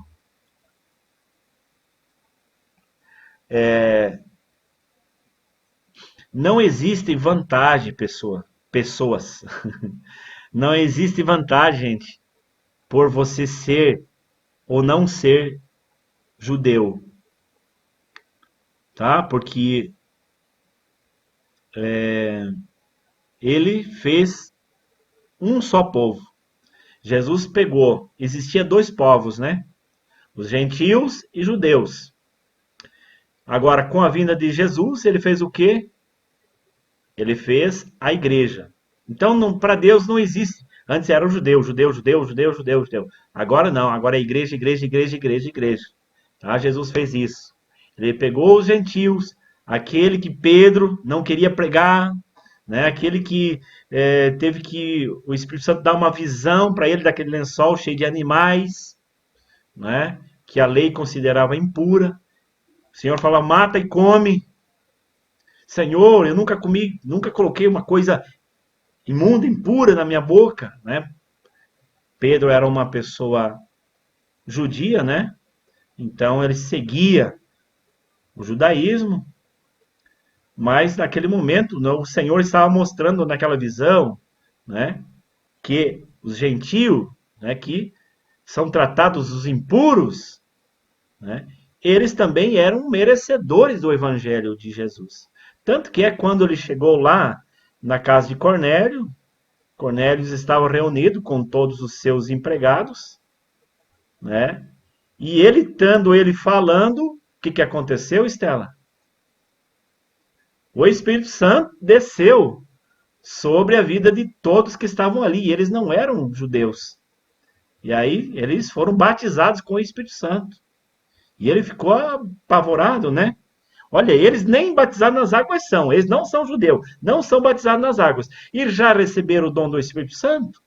S1: Não existe vantagem, pessoas. Não existe vantagem, gente, por você ser ou não ser judeu, tá? Porque ele fez um só povo. Jesus pegou, existia dois povos, né? Os gentios e judeus. Agora, com a vinda de Jesus, ele fez o quê? Ele fez a igreja. Então, para Deus não existe. Antes era o judeu, judeu, judeu, judeu, judeu, judeu. Agora não, agora é igreja, igreja, igreja, igreja, igreja. Tá? Jesus fez isso. Ele pegou os gentios, aquele que Pedro não queria pregar, né? Aquele que teve que o Espírito Santo dar uma visão para ele daquele lençol cheio de animais, né? Que a lei considerava impura. O Senhor fala, mata e come. Senhor, eu nunca comi, nunca coloquei uma coisa imunda, impura na minha boca, né? Pedro era uma pessoa judia, né? Então ele seguia o judaísmo, mas naquele momento o Senhor estava mostrando naquela visão, né, que os gentios, né, que são tratados os impuros, né, eles também eram merecedores do evangelho de Jesus. Tanto que quando ele chegou lá na casa de Cornélio, Cornélio estava reunido com todos os seus empregados, né? E ele, estando ele falando, o que aconteceu, Estela? O Espírito Santo desceu sobre a vida de todos que estavam ali. E eles não eram judeus. E aí eles foram batizados com o Espírito Santo. E ele ficou apavorado, né? Olha, eles nem batizados nas águas são. Eles não são judeus. Não são batizados nas águas. E já receberam o dom do Espírito Santo?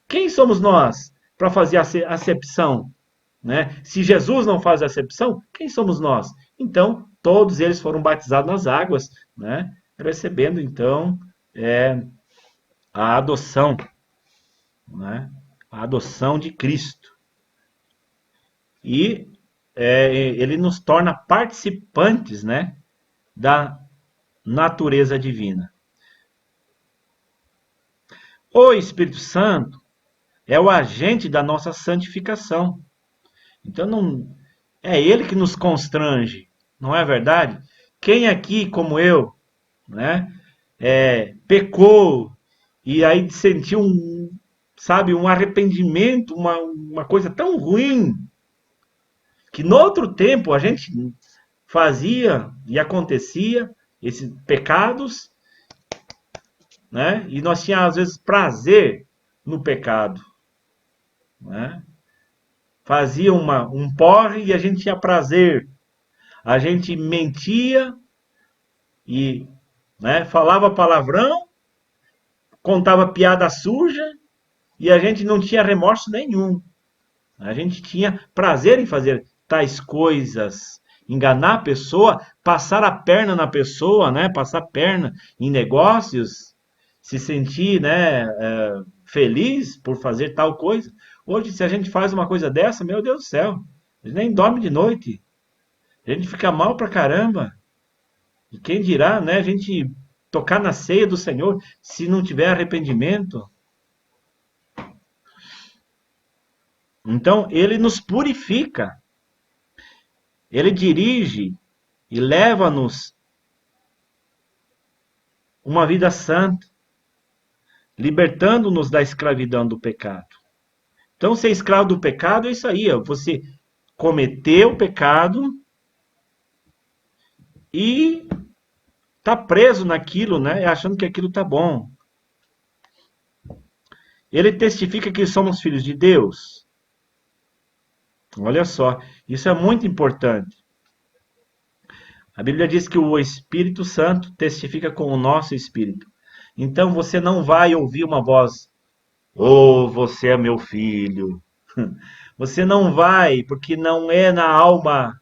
S1: Quem somos nós para fazer a acepção? Né? Se Jesus não faz a acepção, quem somos nós? Então, todos eles foram batizados nas águas, né? Recebendo, então, a adoção, né? A adoção de Cristo. E ele nos torna participantes, né, da natureza divina. O Espírito Santo é o agente da nossa santificação. Então, não é ele que nos constrange, não é verdade? Quem aqui, como eu, né, pecou e aí sentiu um arrependimento, uma coisa tão ruim, que no outro tempo a gente fazia e acontecia esses pecados, né? E nós tínhamos às vezes prazer no pecado, né? Fazia um porre e a gente tinha prazer. A gente mentia e, né, falava palavrão, contava piada suja e a gente não tinha remorso nenhum. A gente tinha prazer em fazer tais coisas, enganar a pessoa, passar a perna na pessoa, né? Passar a perna em negócios, se sentir, né, feliz por fazer tal coisa. Hoje, se a gente faz uma coisa dessa, meu Deus do céu, a gente nem dorme de noite. A gente fica mal pra caramba. E quem dirá, né, a gente tocar na ceia do Senhor se não tiver arrependimento? Então, ele nos purifica. Ele dirige e leva-nos uma vida santa, libertando-nos da escravidão do pecado. Então, ser escravo do pecado é isso aí, você cometeu o pecado e está preso naquilo, né, achando que aquilo está bom. Ele testifica que somos filhos de Deus. Olha só, isso é muito importante. A Bíblia diz que o Espírito Santo testifica com o nosso espírito. Então você não vai ouvir uma voz, oh, você é meu filho. Você não vai, porque não é na alma,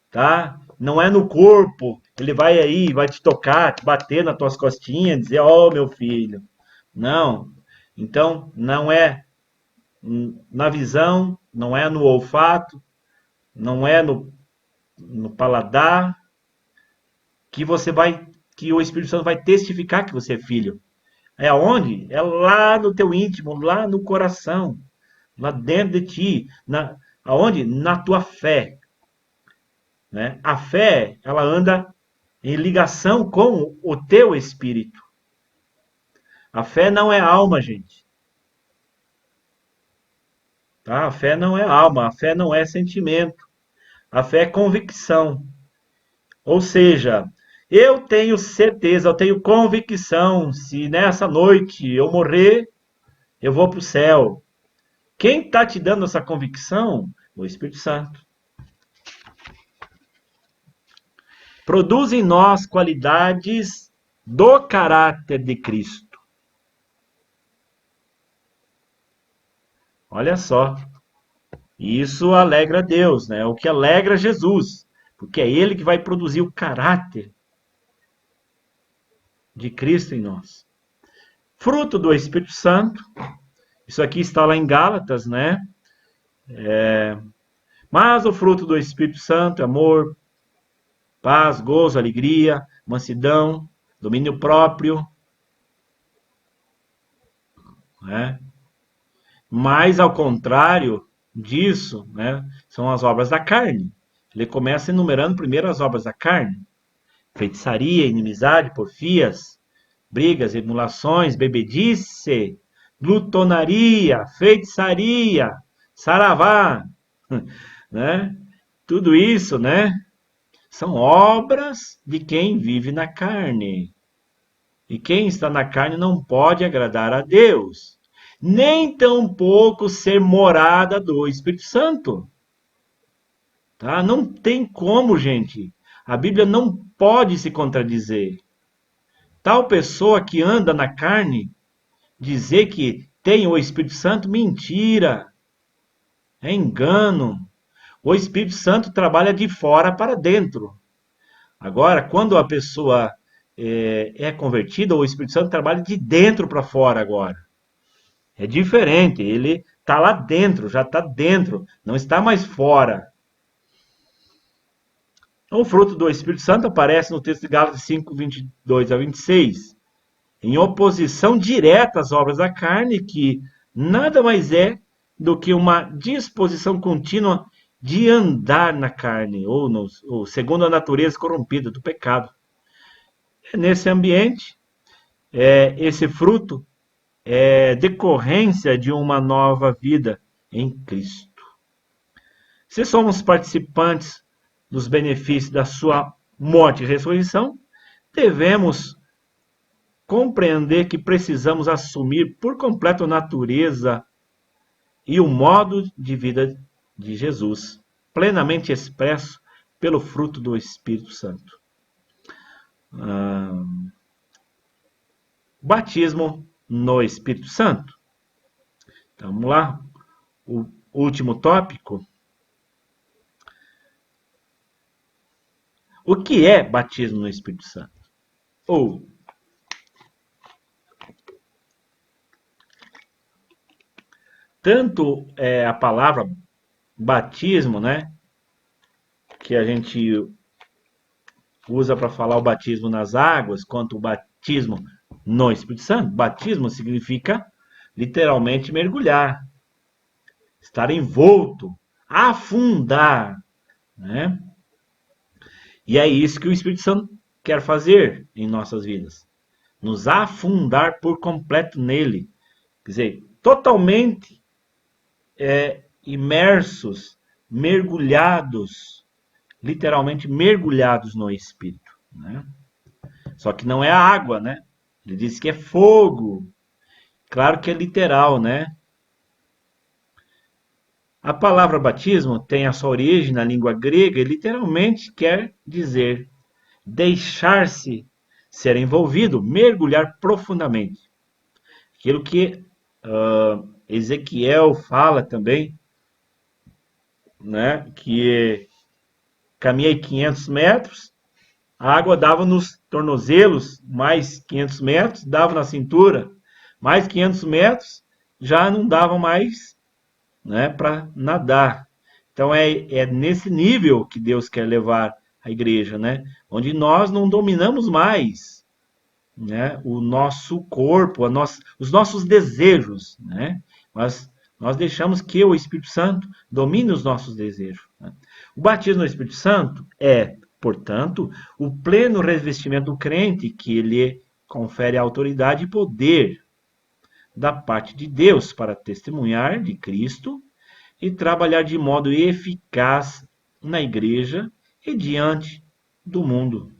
S1: tá? Não é no corpo. Ele vai aí, vai te tocar, te bater nas tuas costinhas, dizer, oh, meu filho. Não. Então, não é na visão, não é no olfato, não é no paladar que que o Espírito Santo vai testificar que você é filho. É aonde? É lá no teu íntimo, lá no coração, lá dentro de ti, Aonde? Na tua fé. Né? A fé, ela anda em ligação com o teu espírito. A fé não é alma, gente. Tá? A fé não é alma, a fé não é sentimento. A fé é convicção. Ou seja, eu tenho certeza, eu tenho convicção, se nessa noite eu morrer, eu vou para o céu. Quem está te dando essa convicção? O Espírito Santo. Produz em nós qualidades do caráter de Cristo. Olha só. Isso alegra Deus, né? O que alegra Jesus. Porque é Ele que vai produzir o caráter de Cristo em nós. Fruto do Espírito Santo. Isso aqui está lá em Gálatas, né? Mas o fruto do Espírito Santo é amor, paz, gozo, alegria, mansidão, domínio próprio. Né? Mas, ao contrário disso, né, são as obras da carne. Ele começa enumerando primeiro as obras da carne. Feitiçaria, inimizade, porfias, brigas, emulações, bebedice, glutonaria, feitiçaria, saravá. Né? Tudo isso, né, são obras de quem vive na carne. E quem está na carne não pode agradar a Deus, nem tampouco ser morada do Espírito Santo. Tá? Não tem como, gente. A Bíblia não pode se contradizer. Tal pessoa que anda na carne, dizer que tem o Espírito Santo, mentira. É engano. O Espírito Santo trabalha de fora para dentro. Agora, quando a pessoa é convertida, o Espírito Santo trabalha de dentro para fora agora. É diferente, ele está lá dentro, já está dentro, não está mais fora. O fruto do Espírito Santo aparece no texto de Gálatas 5, 22 a 26, em oposição direta às obras da carne, que nada mais é do que uma disposição contínua de andar na carne, ou segundo a natureza corrompida do pecado. Nesse ambiente, esse fruto é decorrência de uma nova vida em Cristo. Se somos participantes dos benefícios da sua morte e ressurreição, devemos compreender que precisamos assumir por completo a natureza e o modo de vida de Jesus, plenamente expresso pelo fruto do Espírito Santo. Batismo no Espírito Santo. Então, vamos lá. O último tópico. O que é batismo no Espírito Santo? Tanto a palavra batismo, né, que a gente usa para falar o batismo nas águas, quanto o batismo no Espírito Santo. Batismo significa literalmente mergulhar, estar envolto, afundar, né? E é isso que o Espírito Santo quer fazer em nossas vidas, nos afundar por completo nele, quer dizer, totalmente imersos, mergulhados, literalmente mergulhados no Espírito, né? Só que não é a água, né? Ele diz que é fogo. Claro que é literal, né? A palavra batismo tem a sua origem na língua grega e literalmente quer dizer deixar-se ser envolvido, mergulhar profundamente. Aquilo que Ezequiel fala também, né? Que caminhei 500 metros, a água dava nos tornozelos, mais 500 metros, dava na cintura, mais 500 metros, já não dava mais, né, para nadar. Então é nesse nível que Deus quer levar a igreja, né? Onde nós não dominamos mais, né, o nosso corpo, os nossos desejos, né? Mas Nós deixamos que o Espírito Santo domine os nossos desejos. Né? O batismo no Espírito Santo é, portanto, o pleno revestimento do crente que ele confere autoridade e poder da parte de Deus para testemunhar de Cristo e trabalhar de modo eficaz na igreja e diante do mundo.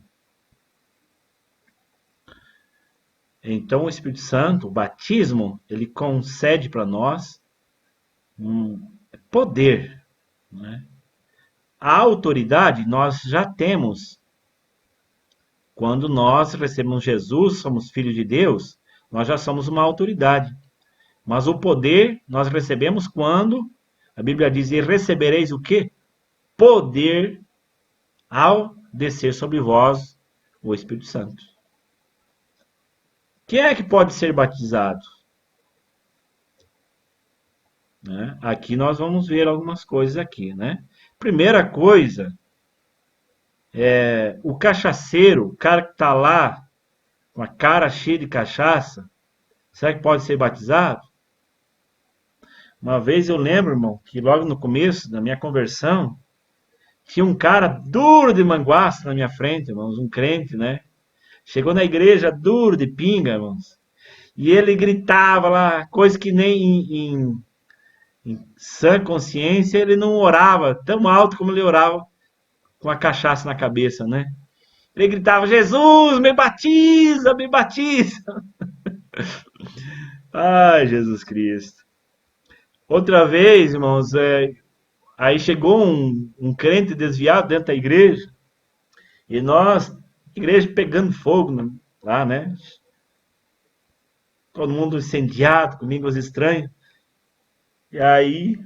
S1: Então, o Espírito Santo, o batismo, ele concede para nós um poder. Né? A autoridade nós já temos. Quando nós recebemos Jesus, somos filhos de Deus, nós já somos uma autoridade. Mas o poder nós recebemos quando a Bíblia diz: e recebereis o quê? Poder ao descer sobre vós o Espírito Santo. Quem é que pode ser batizado? Né? Aqui nós vamos ver algumas coisas aqui, né? Primeira coisa, o cachaceiro, o cara que está lá com a cara cheia de cachaça, será que pode ser batizado? Uma vez eu lembro, irmão, que logo no começo da minha conversão, tinha um cara duro de manguaça na minha frente, irmãos, um crente, né? Chegou na igreja duro de pinga, irmãos. E ele gritava lá, coisa que nem em sã consciência ele não orava tão alto como ele orava com a cachaça na cabeça, né? Ele gritava: Jesus, me batiza, me batiza. Ai, Jesus Cristo. Outra vez, irmãos, aí chegou um crente desviado dentro da igreja, e nós, igreja pegando fogo lá, né? Todo mundo incendiado, com línguas estranhas. E aí,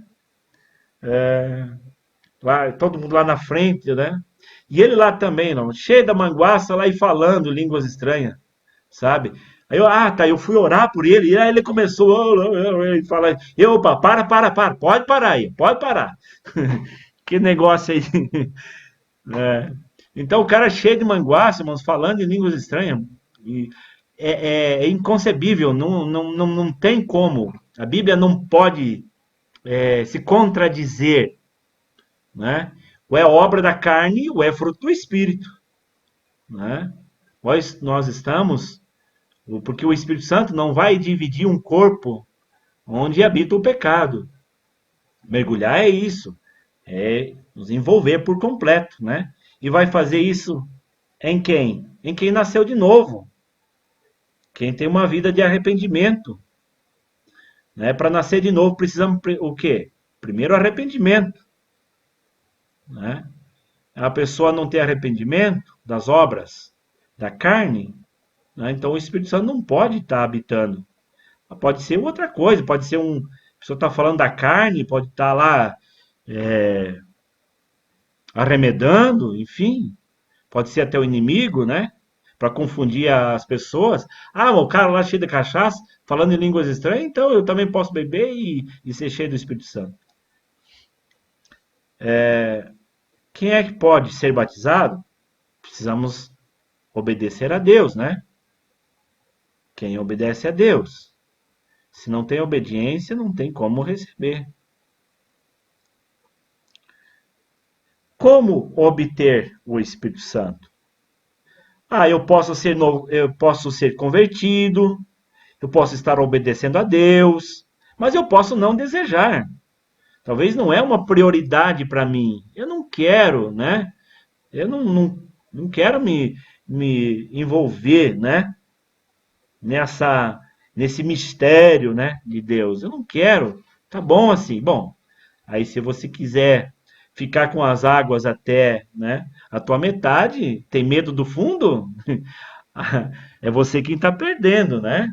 S1: lá, todo mundo lá na frente, né? E ele lá também, não, cheio da manguaça lá e falando línguas estranhas, sabe? Aí eu fui orar por ele, e aí ele começou a falar: opa, para, pode parar aí, pode parar. Que negócio aí. Então o cara é cheio de manguaça, irmãos, falando em línguas estranhas, e é inconcebível, não tem como. A Bíblia não pode se contradizer, né? Ou é obra da carne, ou é fruto do Espírito, né? Nós estamos, porque o Espírito Santo não vai dividir um corpo onde habita o pecado. Mergulhar é isso, é nos envolver por completo, né? E vai fazer isso em quem? Em quem nasceu de novo. Quem tem uma vida de arrependimento. Né? Para nascer de novo precisamos o quê? Primeiro arrependimento. Né? A pessoa não tem arrependimento das obras da carne, né? Então o Espírito Santo não pode estar habitando. Pode ser outra coisa, pode ser a pessoa está falando da carne, pode estar lá arremedando, enfim, pode ser até o inimigo, né? Para confundir as pessoas. O cara lá cheio de cachaça, falando em línguas estranhas, então eu também posso beber e ser cheio do Espírito Santo. Quem é que pode ser batizado? Precisamos obedecer a Deus, né? Quem obedece a Deus. Se não tem obediência, não tem como receber. Como obter o Espírito Santo? Eu posso ser convertido, eu posso estar obedecendo a Deus, mas eu posso não desejar. Talvez não é uma prioridade para mim. Eu não quero, né? Eu não quero me envolver, né? Nesse mistério, né? De Deus. Eu não quero. Tá bom assim. Bom, aí se você quiser ficar com as águas até, né, a tua metade, tem medo do fundo? É você quem está perdendo, né?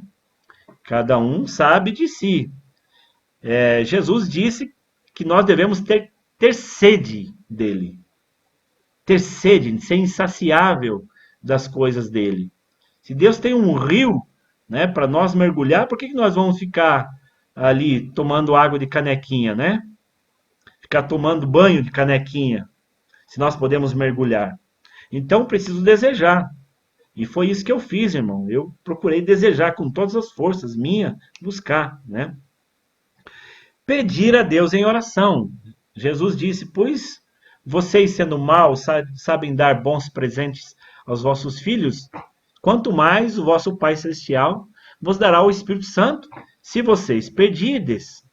S1: Cada um sabe de si. Jesus disse que nós devemos ter sede dele. Ter sede, ser insaciável das coisas dele. Se Deus tem um rio, né, para nós mergulhar, por que nós vamos ficar ali tomando água de canequinha, né? Ficar tomando banho de canequinha, se nós podemos mergulhar. Então, preciso desejar. E foi isso que eu fiz, irmão. Eu procurei desejar com todas as forças minhas, buscar, né? pedir a Deus em oração. Jesus disse: pois vocês, sendo maus, sabem dar bons presentes aos vossos filhos, quanto mais o vosso Pai Celestial vos dará o Espírito Santo, se vocês pedirdes.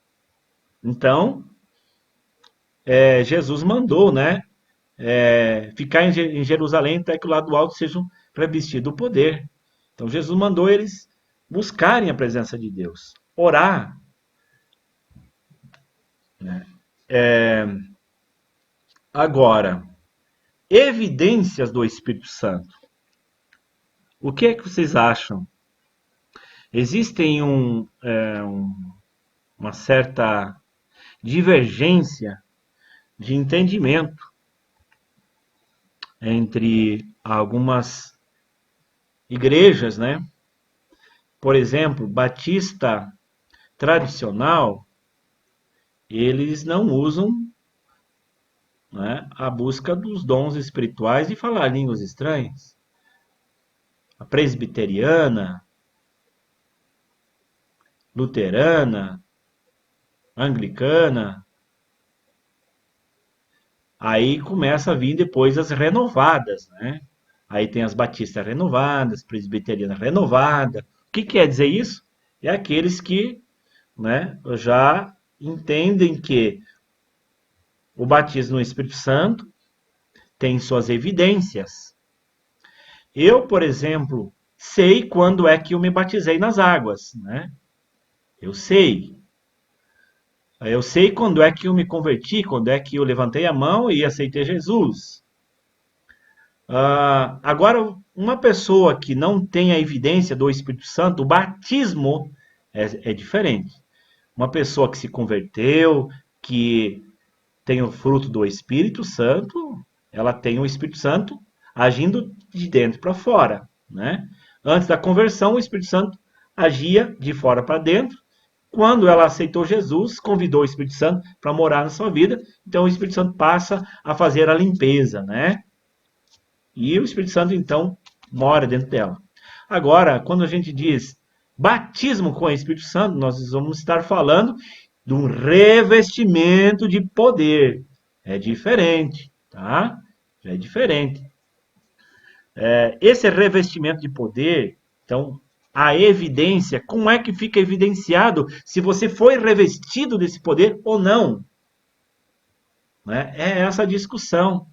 S1: Então, Jesus mandou, né? Ficar em Jerusalém até que o lado alto sejam revestidos do poder. Então, Jesus mandou eles buscarem a presença de Deus, orar, né? Agora, evidências do Espírito Santo. O que é que vocês acham? Existem uma certa divergência de entendimento entre algumas igrejas, né? Por exemplo, batista tradicional, eles não usam, né, a busca dos dons espirituais e falar línguas estranhas. A presbiteriana, luterana, anglicana, aí começa a vir depois as renovadas, né? Aí tem as batistas renovadas, presbiteriana renovada. O que quer dizer isso? É aqueles que, né, já entendem que o batismo no Espírito Santo tem suas evidências. Eu, por exemplo, sei quando é que eu me batizei nas águas, né? Eu sei. Eu sei quando é que eu me converti, quando é que eu levantei a mão e aceitei Jesus. Agora, uma pessoa que não tem a evidência do Espírito Santo, o batismo é diferente. Uma pessoa que se converteu, que tem o fruto do Espírito Santo, ela tem o Espírito Santo agindo de dentro para fora, né? Antes da conversão, o Espírito Santo agia de fora para dentro. Quando ela aceitou Jesus, convidou o Espírito Santo para morar na sua vida, então o Espírito Santo passa a fazer a limpeza, né? E o Espírito Santo, então, mora dentro dela. Agora, quando a gente diz batismo com o Espírito Santo, nós vamos estar falando de um revestimento de poder. É diferente, tá? É diferente. Esse revestimento de poder, então, a evidência, como é que fica evidenciado se você foi revestido desse poder ou não? Né? É essa discussão.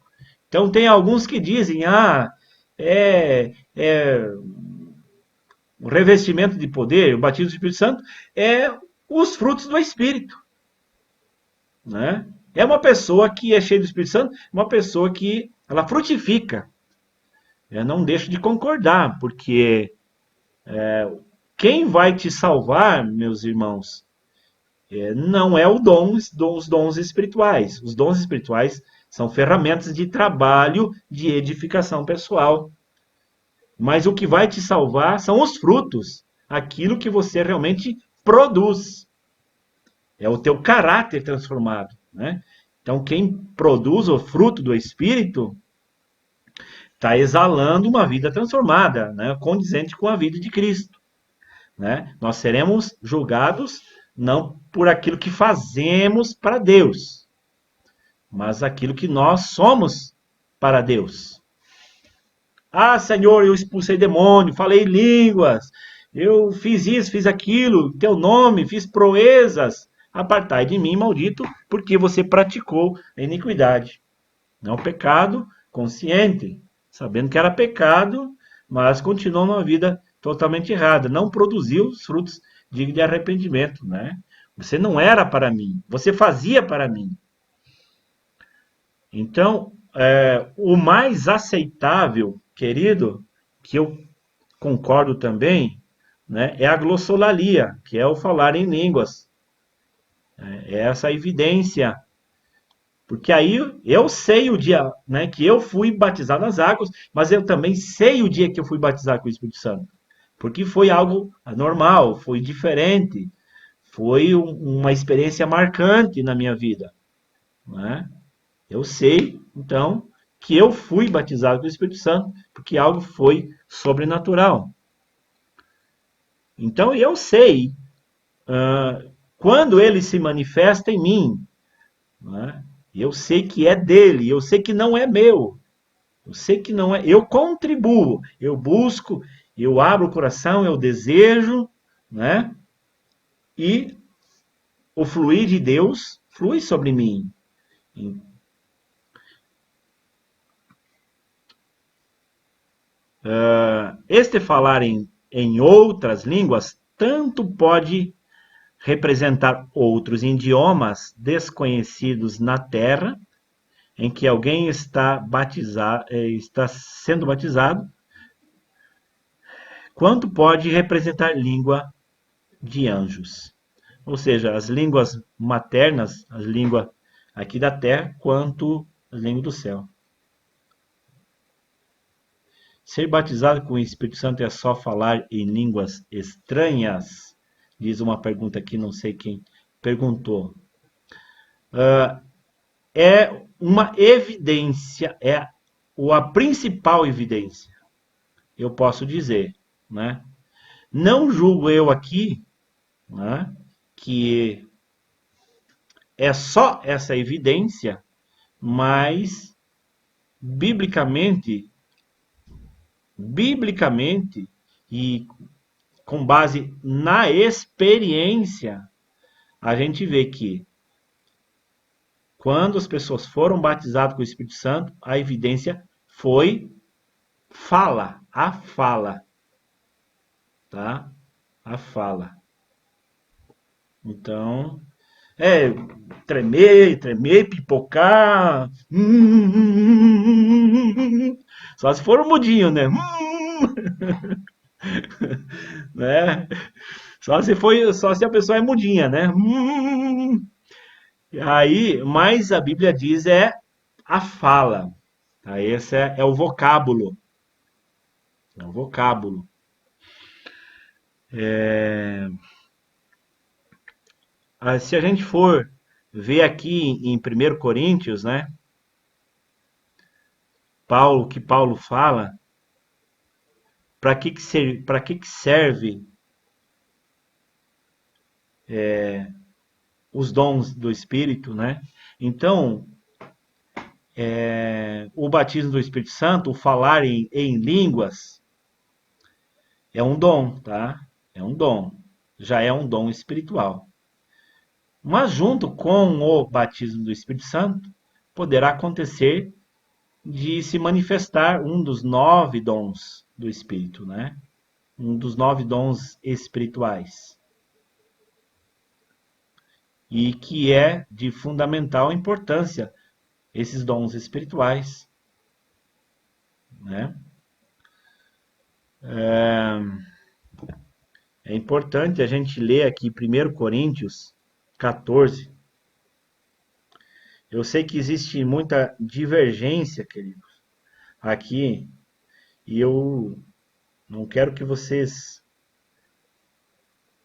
S1: Então, tem alguns que dizem, o revestimento de poder, o batismo do Espírito Santo, é os frutos do Espírito. Né? É uma pessoa que é cheia do Espírito Santo, uma pessoa que ela frutifica. Eu não deixo de concordar, porque quem vai te salvar, meus irmãos, não é os dons espirituais. Os dons espirituais são ferramentas de trabalho, de edificação pessoal. Mas o que vai te salvar são os frutos, aquilo que você realmente produz. É o teu caráter transformado, né? Então, quem produz o fruto do Espírito está exalando uma vida transformada, né? Condizente com a vida de Cristo. Né? Nós seremos julgados não por aquilo que fazemos para Deus, mas aquilo que nós somos para Deus. Senhor, eu expulsei demônio, falei línguas, eu fiz isso, fiz aquilo, teu nome, fiz proezas. Apartai de mim, maldito, porque você praticou a iniquidade. Não pecado consciente, sabendo que era pecado, mas continuou numa vida totalmente errada. Não produziu os frutos dignos de arrependimento, né? Você não era para mim, você fazia para mim. Então, o mais aceitável, querido, que eu concordo também, né, é a glossolalia, que é o falar em línguas. É essa evidência. Porque aí eu sei o dia, né, que eu fui batizado nas águas, mas eu também sei o dia que eu fui batizado com o Espírito Santo. Porque foi algo anormal, foi diferente, foi uma experiência marcante na minha vida. Né? Eu sei, então, que eu fui batizado com o Espírito Santo, porque algo foi sobrenatural. Então, eu sei quando ele se manifesta em mim, né, eu sei que é dele, eu sei que não é meu. Eu sei que não é. Eu contribuo, eu busco, eu abro o coração, eu desejo, né? E o fluir de Deus flui sobre mim. Este falar em outras línguas tanto pode representar outros idiomas desconhecidos na terra, em que alguém está sendo batizado, quanto pode representar língua de anjos. Ou seja, as línguas maternas, as línguas aqui da terra, quanto a língua do céu. Ser batizado com o Espírito Santo é só falar em línguas estranhas? Diz uma pergunta aqui, não sei quem perguntou. É uma evidência, é a principal evidência, eu posso dizer, né? Não julgo eu aqui, né, que é só essa evidência, mas biblicamente e com base na experiência, a gente vê que quando as pessoas foram batizadas com o Espírito Santo, a evidência foi a fala, tá? A fala. Então, tremer, pipocar, só se for um mudinho, né? Né? Só se a pessoa é mudinha, né? Aí, mas a Bíblia diz a fala. Tá? Esse é o vocábulo. É o vocábulo. Se a gente for ver aqui em 1 Coríntios, né? Que Paulo fala, para que serve os dons do Espírito, né? Então, o batismo do Espírito Santo, o falar em línguas, é um dom, tá? É um dom. Já é um dom espiritual. Mas junto com o batismo do Espírito Santo, poderá acontecer de se manifestar um dos 9 dons do Espírito, né? Um dos 9 dons espirituais. E que é de fundamental importância esses dons espirituais, né? É importante a gente ler aqui 1 Coríntios 14. Eu sei que existe muita divergência, queridos, aqui, e eu não quero que vocês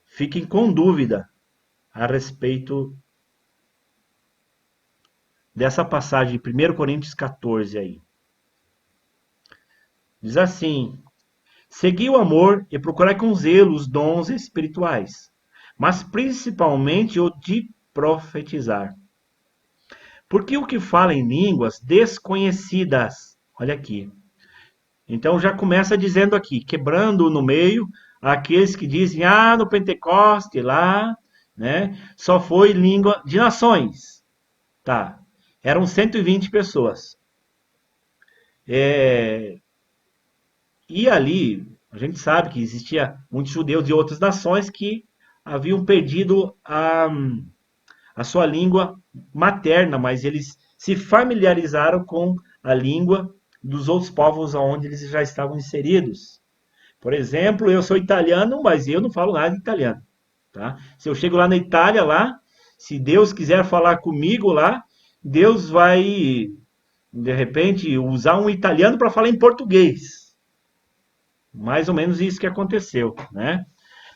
S1: fiquem com dúvida a respeito dessa passagem de 1 Coríntios 14 aí. Diz assim: segui o amor e procurai com zelo os dons espirituais, mas principalmente o de profetizar. Porque o que fala em línguas desconhecidas, olha aqui. Então já começa dizendo aqui, quebrando no meio aqueles que dizem, no Pentecoste lá, né, só foi língua de nações. Tá, eram 120 pessoas. E ali, a gente sabe que existia muitos judeus de outras nações que haviam perdido a sua língua materna, mas eles se familiarizaram com a língua dos outros povos onde eles já estavam inseridos. Por exemplo, eu sou italiano, mas eu não falo nada de italiano. Tá? Se eu chego lá na Itália, lá, se Deus quiser falar comigo lá, Deus vai, de repente, usar um italiano para falar em português. Mais ou menos isso que aconteceu, né?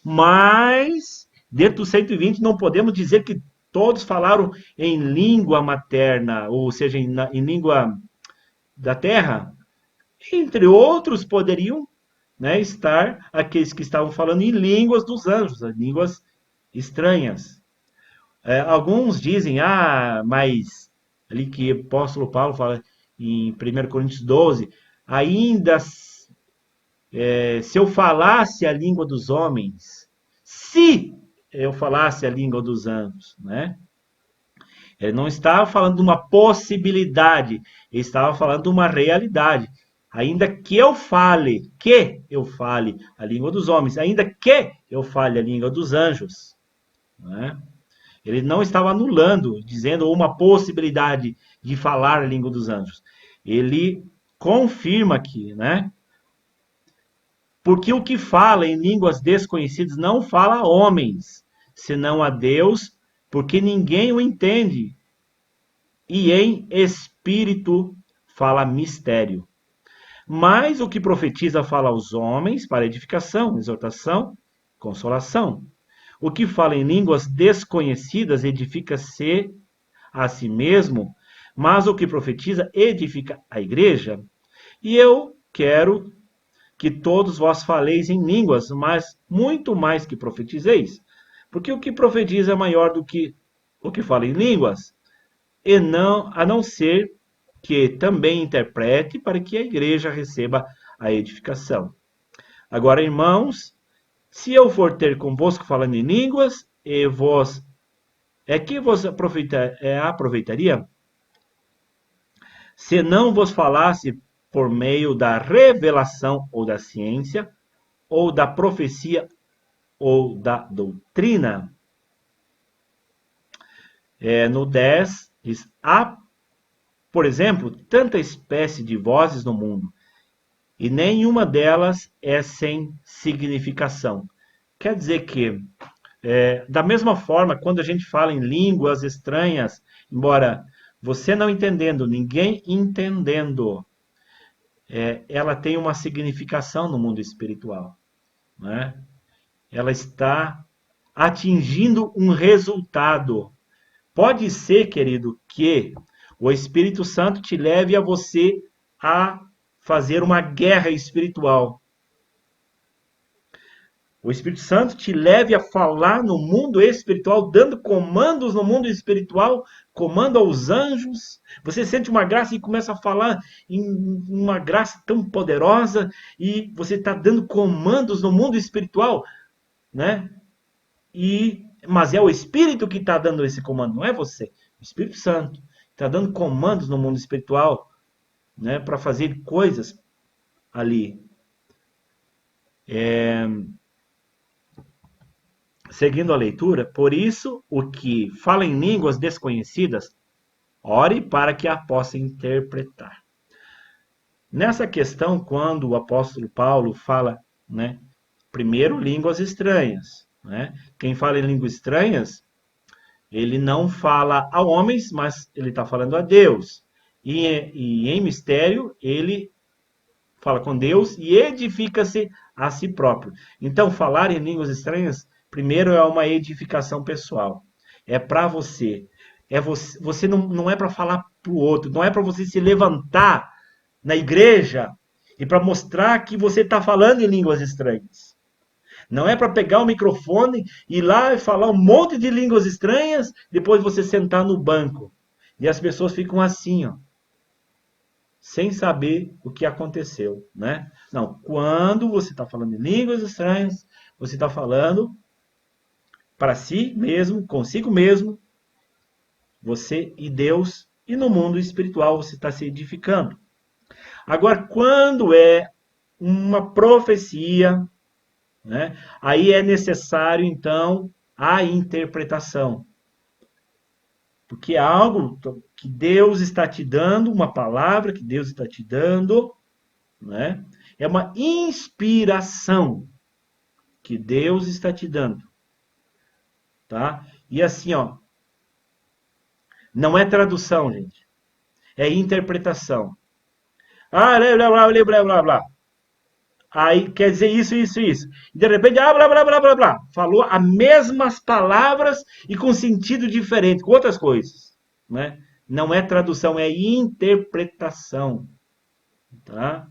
S1: Mas, dentro dos 120, não podemos dizer que todos falaram em língua materna, ou seja, em língua da terra. Entre outros, poderiam, né, estar aqueles que estavam falando em línguas dos anjos, as línguas estranhas. Alguns dizem, mas ali que o apóstolo Paulo fala em 1 Coríntios 12, ainda se eu falasse a língua dos homens, se eu falasse a língua dos anjos, né? Ele não estava falando de uma possibilidade, ele estava falando de uma realidade. Ainda que eu fale a língua dos homens, ainda que eu fale a língua dos anjos, né? Ele não estava anulando, dizendo uma possibilidade de falar a língua dos anjos. Ele confirma aqui, né? Porque o que fala em línguas desconhecidas não fala a homens, senão a Deus, porque ninguém o entende. E em espírito fala mistério. Mas o que profetiza fala aos homens para edificação, exortação, consolação. O que fala em línguas desconhecidas edifica-se a si mesmo, mas o que profetiza edifica a igreja. E eu quero que todos vós faleis em línguas, mas muito mais que profetizeis. Porque o que profetiza é maior do que o que fala em línguas, a não ser que também interprete para que a igreja receba a edificação. Agora, irmãos, se eu for ter convosco falando em línguas, e vos que vos aproveitaria? Se não vos falasse por meio da revelação ou da ciência, ou da profecia ou da doutrina. No 10 diz, há, por exemplo, tanta espécie de vozes no mundo, e nenhuma delas é sem significação. Quer dizer que, da mesma forma, quando a gente fala em línguas estranhas, embora você não entendendo, ninguém entendendo, ela tem uma significação no mundo espiritual, né? Ela está atingindo um resultado. Pode ser, querido, que o Espírito Santo te leve a você a fazer uma guerra espiritual. O Espírito Santo te leve a falar no mundo espiritual, dando comandos no mundo espiritual, comando aos anjos. Você sente uma graça e começa a falar em uma graça tão poderosa e você está dando comandos no mundo espiritual, né? Mas é o Espírito que está dando esse comando, não é você. O Espírito Santo está dando comandos no mundo espiritual, né, para fazer coisas ali. Seguindo a leitura, por isso, o que fala em línguas desconhecidas, ore para que a possa interpretar. Nessa questão, quando o apóstolo Paulo fala, né, primeiro, línguas estranhas, né? Quem fala em línguas estranhas, ele não fala a homens, mas ele está falando a Deus. E em mistério, ele fala com Deus e edifica-se a si próprio. Então, falar em línguas estranhas, primeiro, é uma edificação pessoal. É para você. Você não é para falar para o outro. Não é para você se levantar na igreja e para mostrar que você está falando em línguas estranhas. Não é para pegar o microfone, ir lá e falar um monte de línguas estranhas, depois você sentar no banco. E as pessoas ficam assim, ó, sem saber o que aconteceu, né? Não, quando você está falando em línguas estranhas, você está falando para si mesmo, consigo mesmo, você e Deus, e no mundo espiritual você está se edificando. Agora, quando é uma profecia, né, aí é necessário, então, a interpretação. Porque é algo que Deus está te dando, uma palavra que Deus está te dando, né? É uma inspiração que Deus está te dando. Tá? E assim, ó, não é tradução, gente. É interpretação. Blá, blá, blá, blá, blá, blá. Aí quer dizer isso, isso, isso. E de repente, blá, blá, blá, blá, blá. Falou as mesmas palavras e com sentido diferente, com outras coisas, né? Não é tradução, é interpretação. Tá?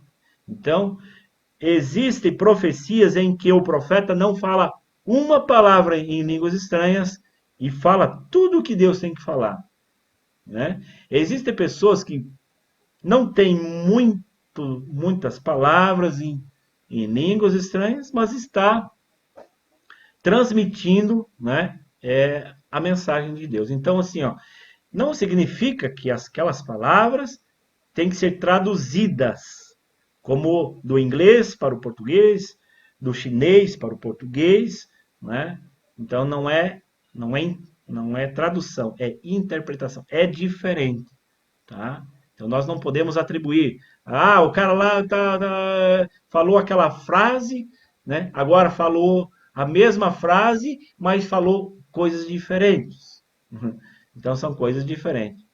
S1: Então, existem profecias em que o profeta não fala uma palavra em línguas estranhas e fala tudo o que Deus tem que falar, né? Existem pessoas que não têm muitas palavras em línguas estranhas, mas está transmitindo, né, a mensagem de Deus. Então, assim, ó, não significa que aquelas palavras têm que ser traduzidas, como do inglês para o português, do chinês para o português, né? Então não é tradução, é interpretação, é diferente, tá? Então nós não podemos atribuir, o cara lá falou aquela frase, né? Agora falou a mesma frase, mas falou coisas diferentes. Então são coisas diferentes.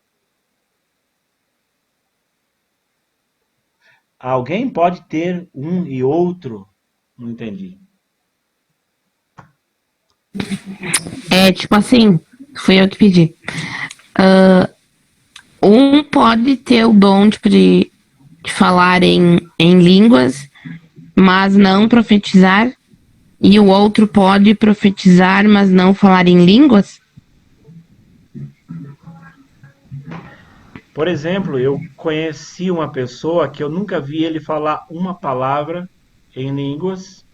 S1: Alguém pode ter um e outro? Não entendi.
S6: É tipo assim, fui eu que pedi. Um pode ter o dom tipo, de falar em línguas, mas não profetizar. E o outro pode profetizar, mas não falar em línguas?
S1: Por exemplo, eu conheci uma pessoa que eu nunca vi ele falar uma palavra em línguas,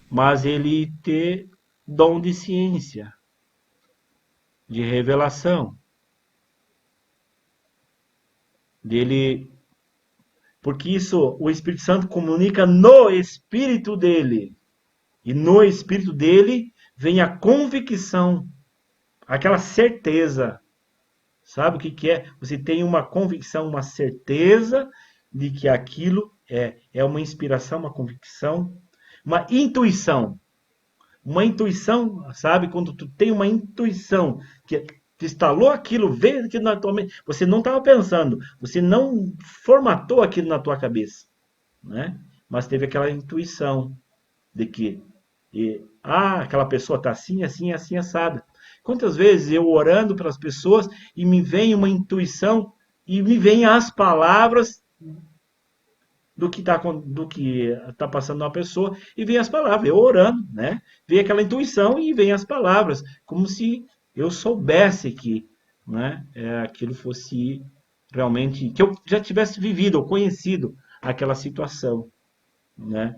S1: mas ele ter dom de ciência, de revelação, dele, porque isso o Espírito Santo comunica no espírito dele, e no espírito dele vem a convicção, aquela certeza. Sabe o que é? Você tem uma convicção, uma certeza de que aquilo é uma inspiração, uma convicção, uma intuição. Uma intuição, sabe? Quando tu tem uma intuição que te instalou aquilo, veio aquilo na tua mente, você não estava pensando, você não formatou aquilo na tua cabeça, né? Mas teve aquela intuição de que aquela pessoa está assim, assim, assim, assada. Quantas vezes eu orando pelas pessoas e me vem uma intuição e me vem as palavras do que tá passando na pessoa e vem as palavras, eu orando, né? Vem aquela intuição e vem as palavras, como se eu soubesse que, né, aquilo fosse realmente, que eu já tivesse vivido ou conhecido aquela situação, né?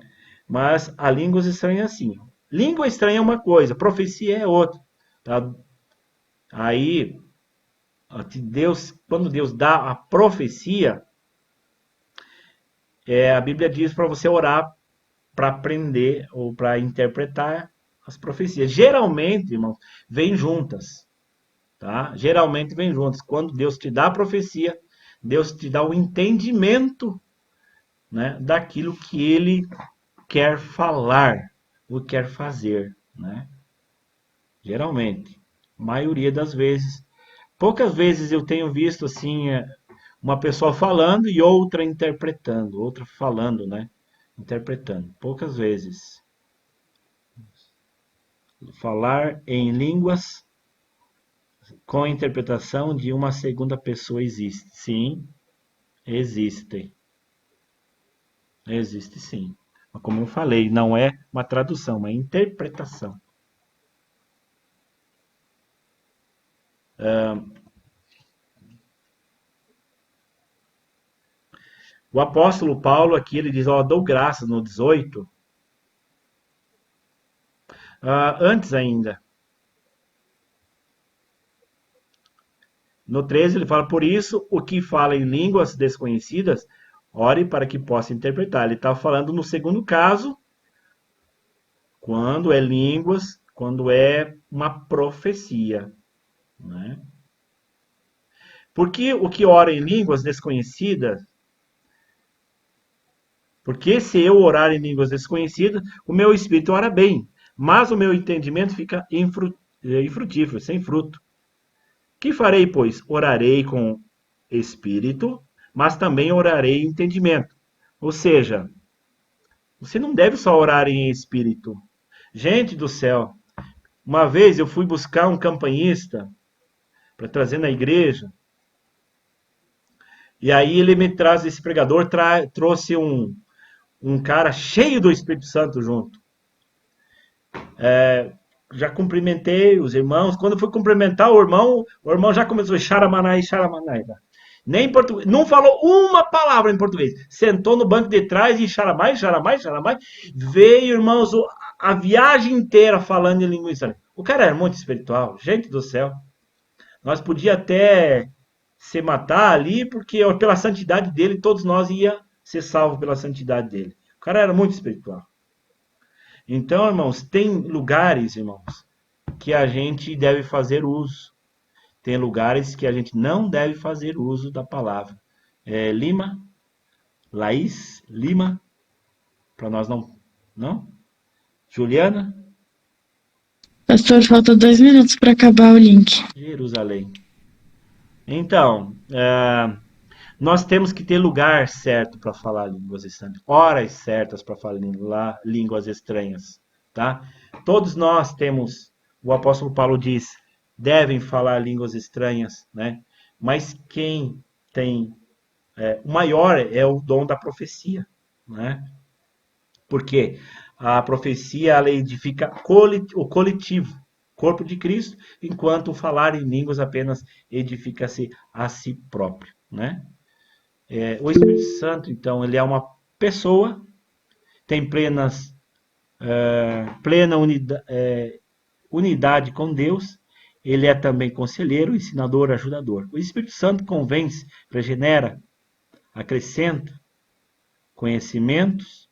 S1: Mas a língua estranha é assim. Língua estranha é uma coisa, profecia é outra, tá? Aí, quando Deus dá a profecia, a Bíblia diz para você orar para aprender ou para interpretar as profecias. Geralmente, irmãos, vêm juntas, tá? Geralmente vêm juntas. Quando Deus te dá a profecia, Deus te dá o entendimento, né, daquilo que Ele quer falar ou quer fazer, né? Geralmente, maioria das vezes. Poucas vezes eu tenho visto assim uma pessoa falando e outra interpretando, outra falando, né? Interpretando. Poucas vezes. Falar em línguas com a interpretação de uma segunda pessoa existe. Sim, existem. Existe sim. Mas como eu falei, não é uma tradução, é uma interpretação. O apóstolo Paulo aqui, ele diz, dou graças no 18. Antes ainda. No 13 ele fala, por isso, o que fala em línguas desconhecidas, ore para que possa interpretar. Ele está falando no segundo caso, quando é línguas, quando é uma profecia, né? Porque o que ora em línguas desconhecidas, porque se eu orar em línguas desconhecidas, o meu espírito ora bem, mas o meu entendimento fica infrutífero, sem fruto. Que farei, pois? Orarei com espírito, mas também orarei em entendimento. Ou seja, você não deve só orar em espírito. Gente do céu, uma vez eu fui buscar um campanhista para trazer na igreja, e aí ele me traz, esse pregador trouxe um cara cheio do Espírito Santo junto. já cumprimentei os irmãos. Quando eu fui cumprimentar o irmão já começou xaramanai, xaramanai. Nem em português, não falou uma palavra em português. Sentou no banco de trás e xaramai, xaramai, xaramai. Veio, irmãos, a viagem inteira falando em língua estranha. O cara era muito espiritual, gente do céu. Nós podíamos até se matar ali, porque pela santidade dele, todos nós ia ser salvos pela santidade dele. O cara era muito espiritual. Então, irmãos, tem lugares, irmãos, que a gente deve fazer uso. Tem lugares que a gente não deve fazer uso da palavra. Lima, Laís, Lima, para nós não? Juliana?
S7: Pastor, falta 2 minutos para acabar o link.
S1: Jerusalém. Então, nós temos que ter lugar certo para falar línguas estranhas, horas certas para falar línguas estranhas, tá? Todos nós temos, o apóstolo Paulo diz, devem falar línguas estranhas, né? Mas quem tem, o maior é o dom da profecia, né? Porque a profecia, ela edifica o coletivo, corpo de Cristo, enquanto falar em línguas apenas edifica-se a si próprio, né? O Espírito Santo, então, ele é uma pessoa, tem plena unidade com Deus, ele é também conselheiro, ensinador, ajudador. O Espírito Santo convence, regenera, acrescenta conhecimentos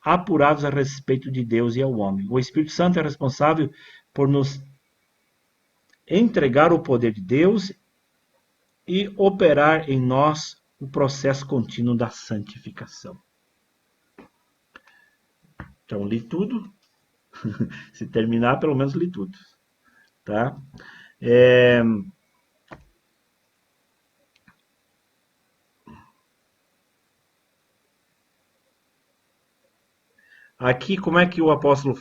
S1: apurados a respeito de Deus e ao homem. O Espírito Santo é responsável por nos entregar o poder de Deus e operar em nós o processo contínuo da santificação. Então, li tudo. Se terminar, pelo menos li tudo. Tá? Aqui, como é que o apóstolo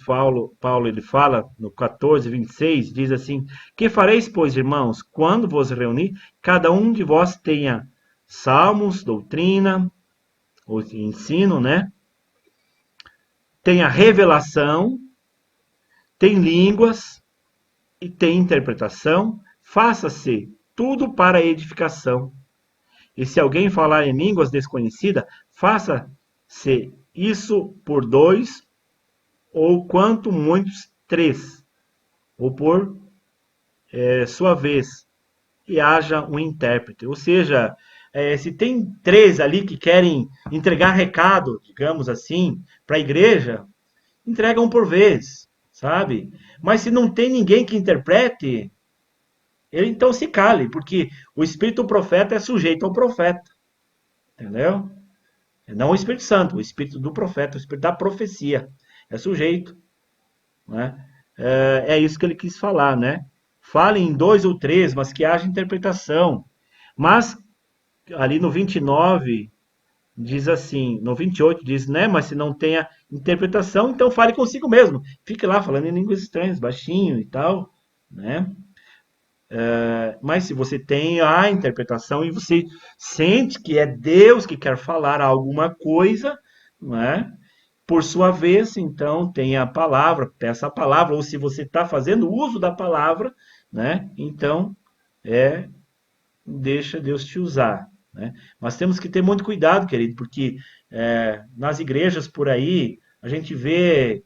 S1: Paulo ele fala, no 14, 26, diz assim, que fareis, pois, irmãos, quando vos reunir, cada um de vós tenha salmos, doutrina, ou ensino, né? Tenha revelação, tem línguas e tem interpretação, faça-se tudo para edificação. E se alguém falar em línguas desconhecidas, faça-se isso por 2, ou quanto muitos 3, ou por sua vez, e haja um intérprete. Ou seja, se tem 3 ali que querem entregar recado, digamos assim, para a igreja, entrega um por vez, sabe? Mas se não tem ninguém que interprete, ele então se cale, porque o espírito do profeta é sujeito ao profeta, entendeu? Não o Espírito Santo, o Espírito do profeta, o Espírito da profecia. É sujeito. Né? É isso que ele quis falar, né? Fale em 2 ou 3, mas que haja interpretação. Mas, ali no 29, diz assim, no 28 diz, né? Mas se não tenha interpretação, então fale consigo mesmo. Fique lá falando em línguas estranhas, baixinho e tal, né? Mas se você tem a interpretação e você sente que é Deus que quer falar alguma coisa, não é? Por sua vez, então, tem a palavra, peça a palavra, ou se você está fazendo uso da palavra, né? Então, deixa Deus te usar, né? Mas temos que ter muito cuidado, querido, porque nas igrejas por aí, a gente vê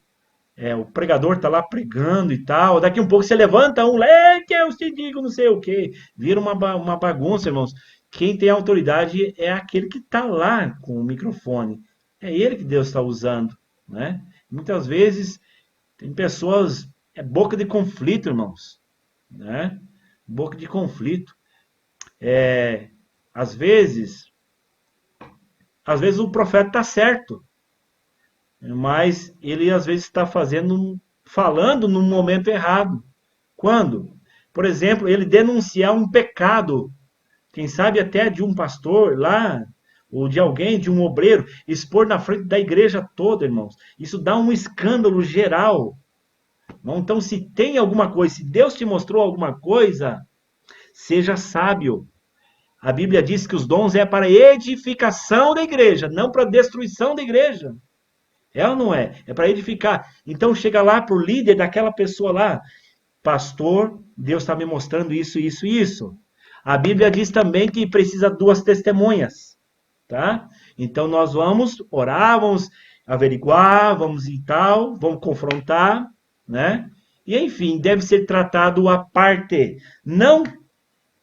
S1: o pregador está lá pregando e tal, daqui um pouco você levanta que eu te digo não sei o que, vira uma bagunça, irmãos. Quem tem autoridade é aquele que está lá com o microfone, é ele que Deus está usando, né? Muitas vezes tem pessoas, boca de conflito, irmãos, né? Boca de conflito. Às vezes o profeta está certo, mas ele às vezes está falando no momento errado. Quando? Por exemplo, ele denunciar um pecado, quem sabe até de um pastor lá, ou de alguém, de um obreiro, expor na frente da igreja toda, irmãos. Isso dá um escândalo geral. Então, se tem alguma coisa, se Deus te mostrou alguma coisa, seja sábio. A Bíblia diz que os dons é para edificação da igreja, não para destruição da igreja. É ou não é? É para edificar. Então chega lá para o líder daquela pessoa lá. Pastor, Deus está me mostrando isso, isso e isso. A Bíblia diz também que precisa 2 testemunhas. Tá? Então nós vamos orar, vamos averiguar, vamos e tal, vamos confrontar, né? E enfim, deve ser tratado à parte. Não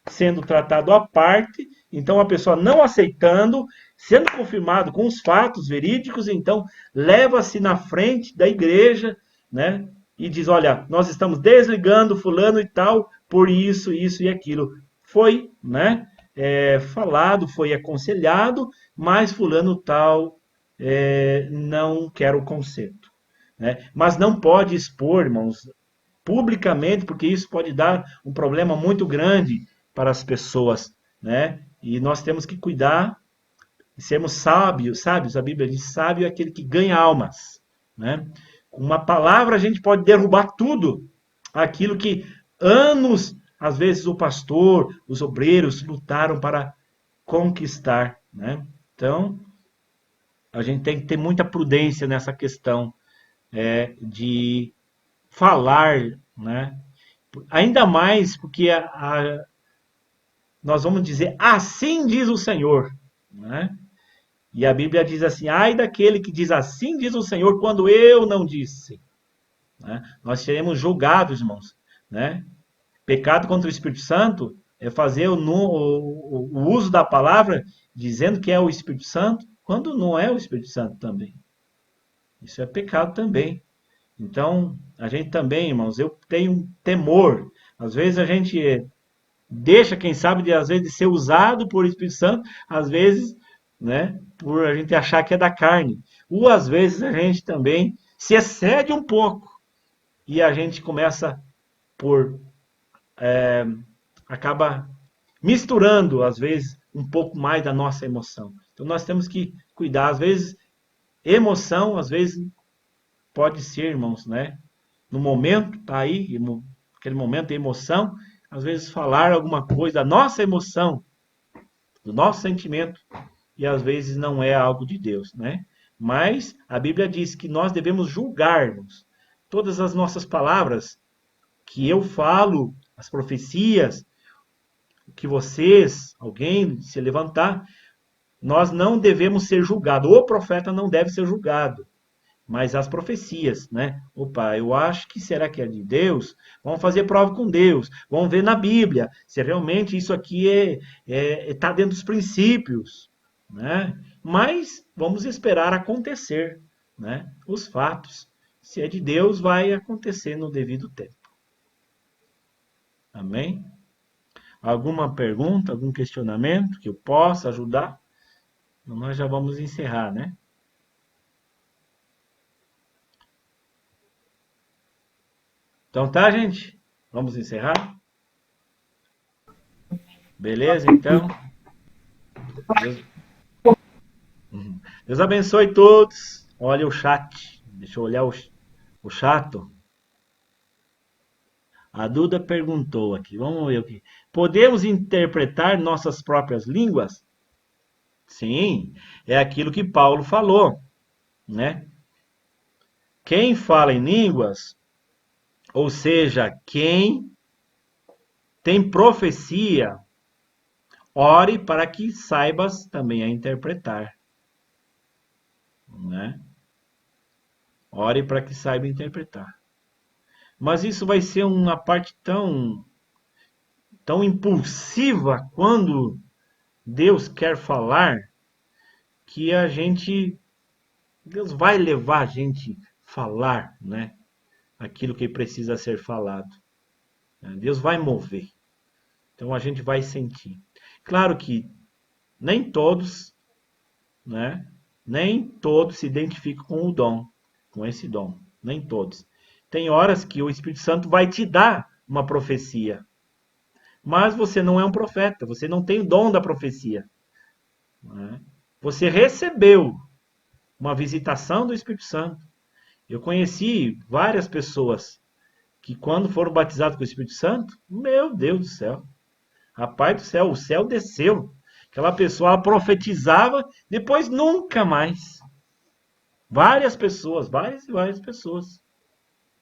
S1: sendo tratado à parte, então a pessoa não aceitando, sendo confirmado com os fatos verídicos, então leva-se na frente da igreja, né? E diz, olha, nós estamos desligando fulano e tal por isso, isso e aquilo. Foi, né? Falado, foi aconselhado, mas fulano tal não quer o conserto, né? Mas não pode expor, irmãos, publicamente, porque isso pode dar um problema muito grande para as pessoas, né? E nós temos que cuidar e sermos sábios. A Bíblia diz, sábio é aquele que ganha almas, né? Com uma palavra a gente pode derrubar tudo aquilo que anos, às vezes o pastor, os obreiros lutaram para conquistar, né? Então, a gente tem que ter muita prudência nessa questão de falar, né? Ainda mais porque nós vamos dizer, assim diz o Senhor, né? E a Bíblia diz assim, ai daquele que diz assim diz o Senhor, quando eu não disse. Né? Nós seremos julgados, irmãos, né? Pecado contra o Espírito Santo é fazer o uso da palavra dizendo que é o Espírito Santo, quando não é o Espírito Santo também. Isso é pecado também. Então, a gente também, irmãos, eu tenho temor. Às vezes a gente deixa, quem sabe, às vezes de ser usado por Espírito Santo, às vezes, né, por a gente achar que é da carne. Ou às vezes a gente também se excede um pouco e a gente começa acaba misturando, às vezes, um pouco mais da nossa emoção. Então nós temos que cuidar. Às vezes, emoção, às vezes, pode ser, irmãos, né? No momento, tá aí, aquele momento de emoção, às vezes falar alguma coisa da nossa emoção, do nosso sentimento, e às vezes não é algo de Deus, né? Mas a Bíblia diz que nós devemos julgar-nos. Todas as nossas palavras que eu falo, as profecias, que vocês, alguém se levantar, nós não devemos ser julgados. O profeta não deve ser julgado. Mas as profecias, né? Opa, eu acho que será que é de Deus? Vamos fazer prova com Deus. Vamos ver na Bíblia se realmente isso aqui está dentro dos princípios, né? Mas vamos esperar acontecer, né? Os fatos. Se é de Deus, vai acontecer no devido tempo. Amém? Alguma pergunta, algum questionamento que eu possa ajudar? Nós já vamos encerrar, né? Então tá, gente? Vamos encerrar? Beleza, então? Deus abençoe todos. Olha o chat. Deixa eu olhar o chato. A Duda perguntou aqui. Vamos ver o que. Podemos interpretar nossas próprias línguas? Sim, é aquilo que Paulo falou, né? Quem fala em línguas, ou seja, quem tem profecia, ore para que saibas também a interpretar, né? Ore para que saiba interpretar. Mas isso vai ser uma parte tão impulsiva quando Deus quer falar, que Deus vai levar a gente a falar, né? Aquilo que precisa ser falado. Deus vai mover. Então a gente vai sentir. Claro que nem todos, né? Nem todos se identificam com o dom, com esse dom. Nem todos. Tem horas que o Espírito Santo vai te dar uma profecia. Mas você não é um profeta, você não tem o dom da profecia. Né? Você recebeu uma visitação do Espírito Santo. Eu conheci várias pessoas que quando foram batizados com o Espírito Santo, meu Deus do céu. Rapaz do céu, o céu desceu. Aquela pessoa ela profetizava, depois nunca mais. Várias pessoas, várias e várias pessoas,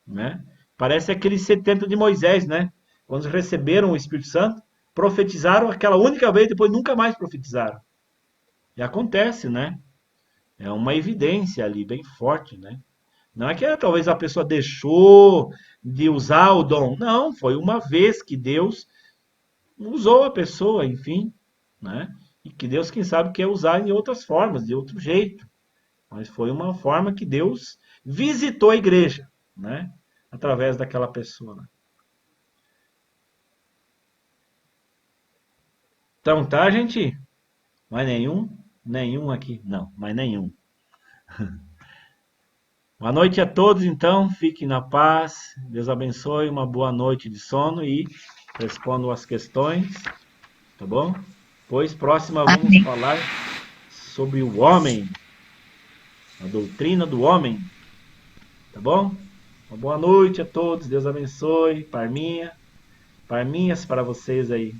S1: né? Parece aqueles 70 de Moisés, né? Quando receberam o Espírito Santo, profetizaram aquela única vez, depois nunca mais profetizaram. E acontece, né? É uma evidência ali bem forte, né? Não é que talvez a pessoa deixou de usar o dom. Não, foi uma vez que Deus usou a pessoa, enfim, né? E que Deus, quem sabe, quer usar em outras formas, de outro jeito. Mas foi uma forma que Deus visitou a igreja, né? Através daquela pessoa, né? Então tá, gente? Mais nenhum? Nenhum aqui? Não, mais nenhum. Boa noite a todos, então. Fiquem na paz. Deus abençoe. Uma boa noite de sono e respondam as questões. Tá bom? Pois próxima vamos falar sobre o homem. A doutrina do homem. Tá bom? Uma boa noite a todos. Deus abençoe. Parminha. Parminhas para vocês aí.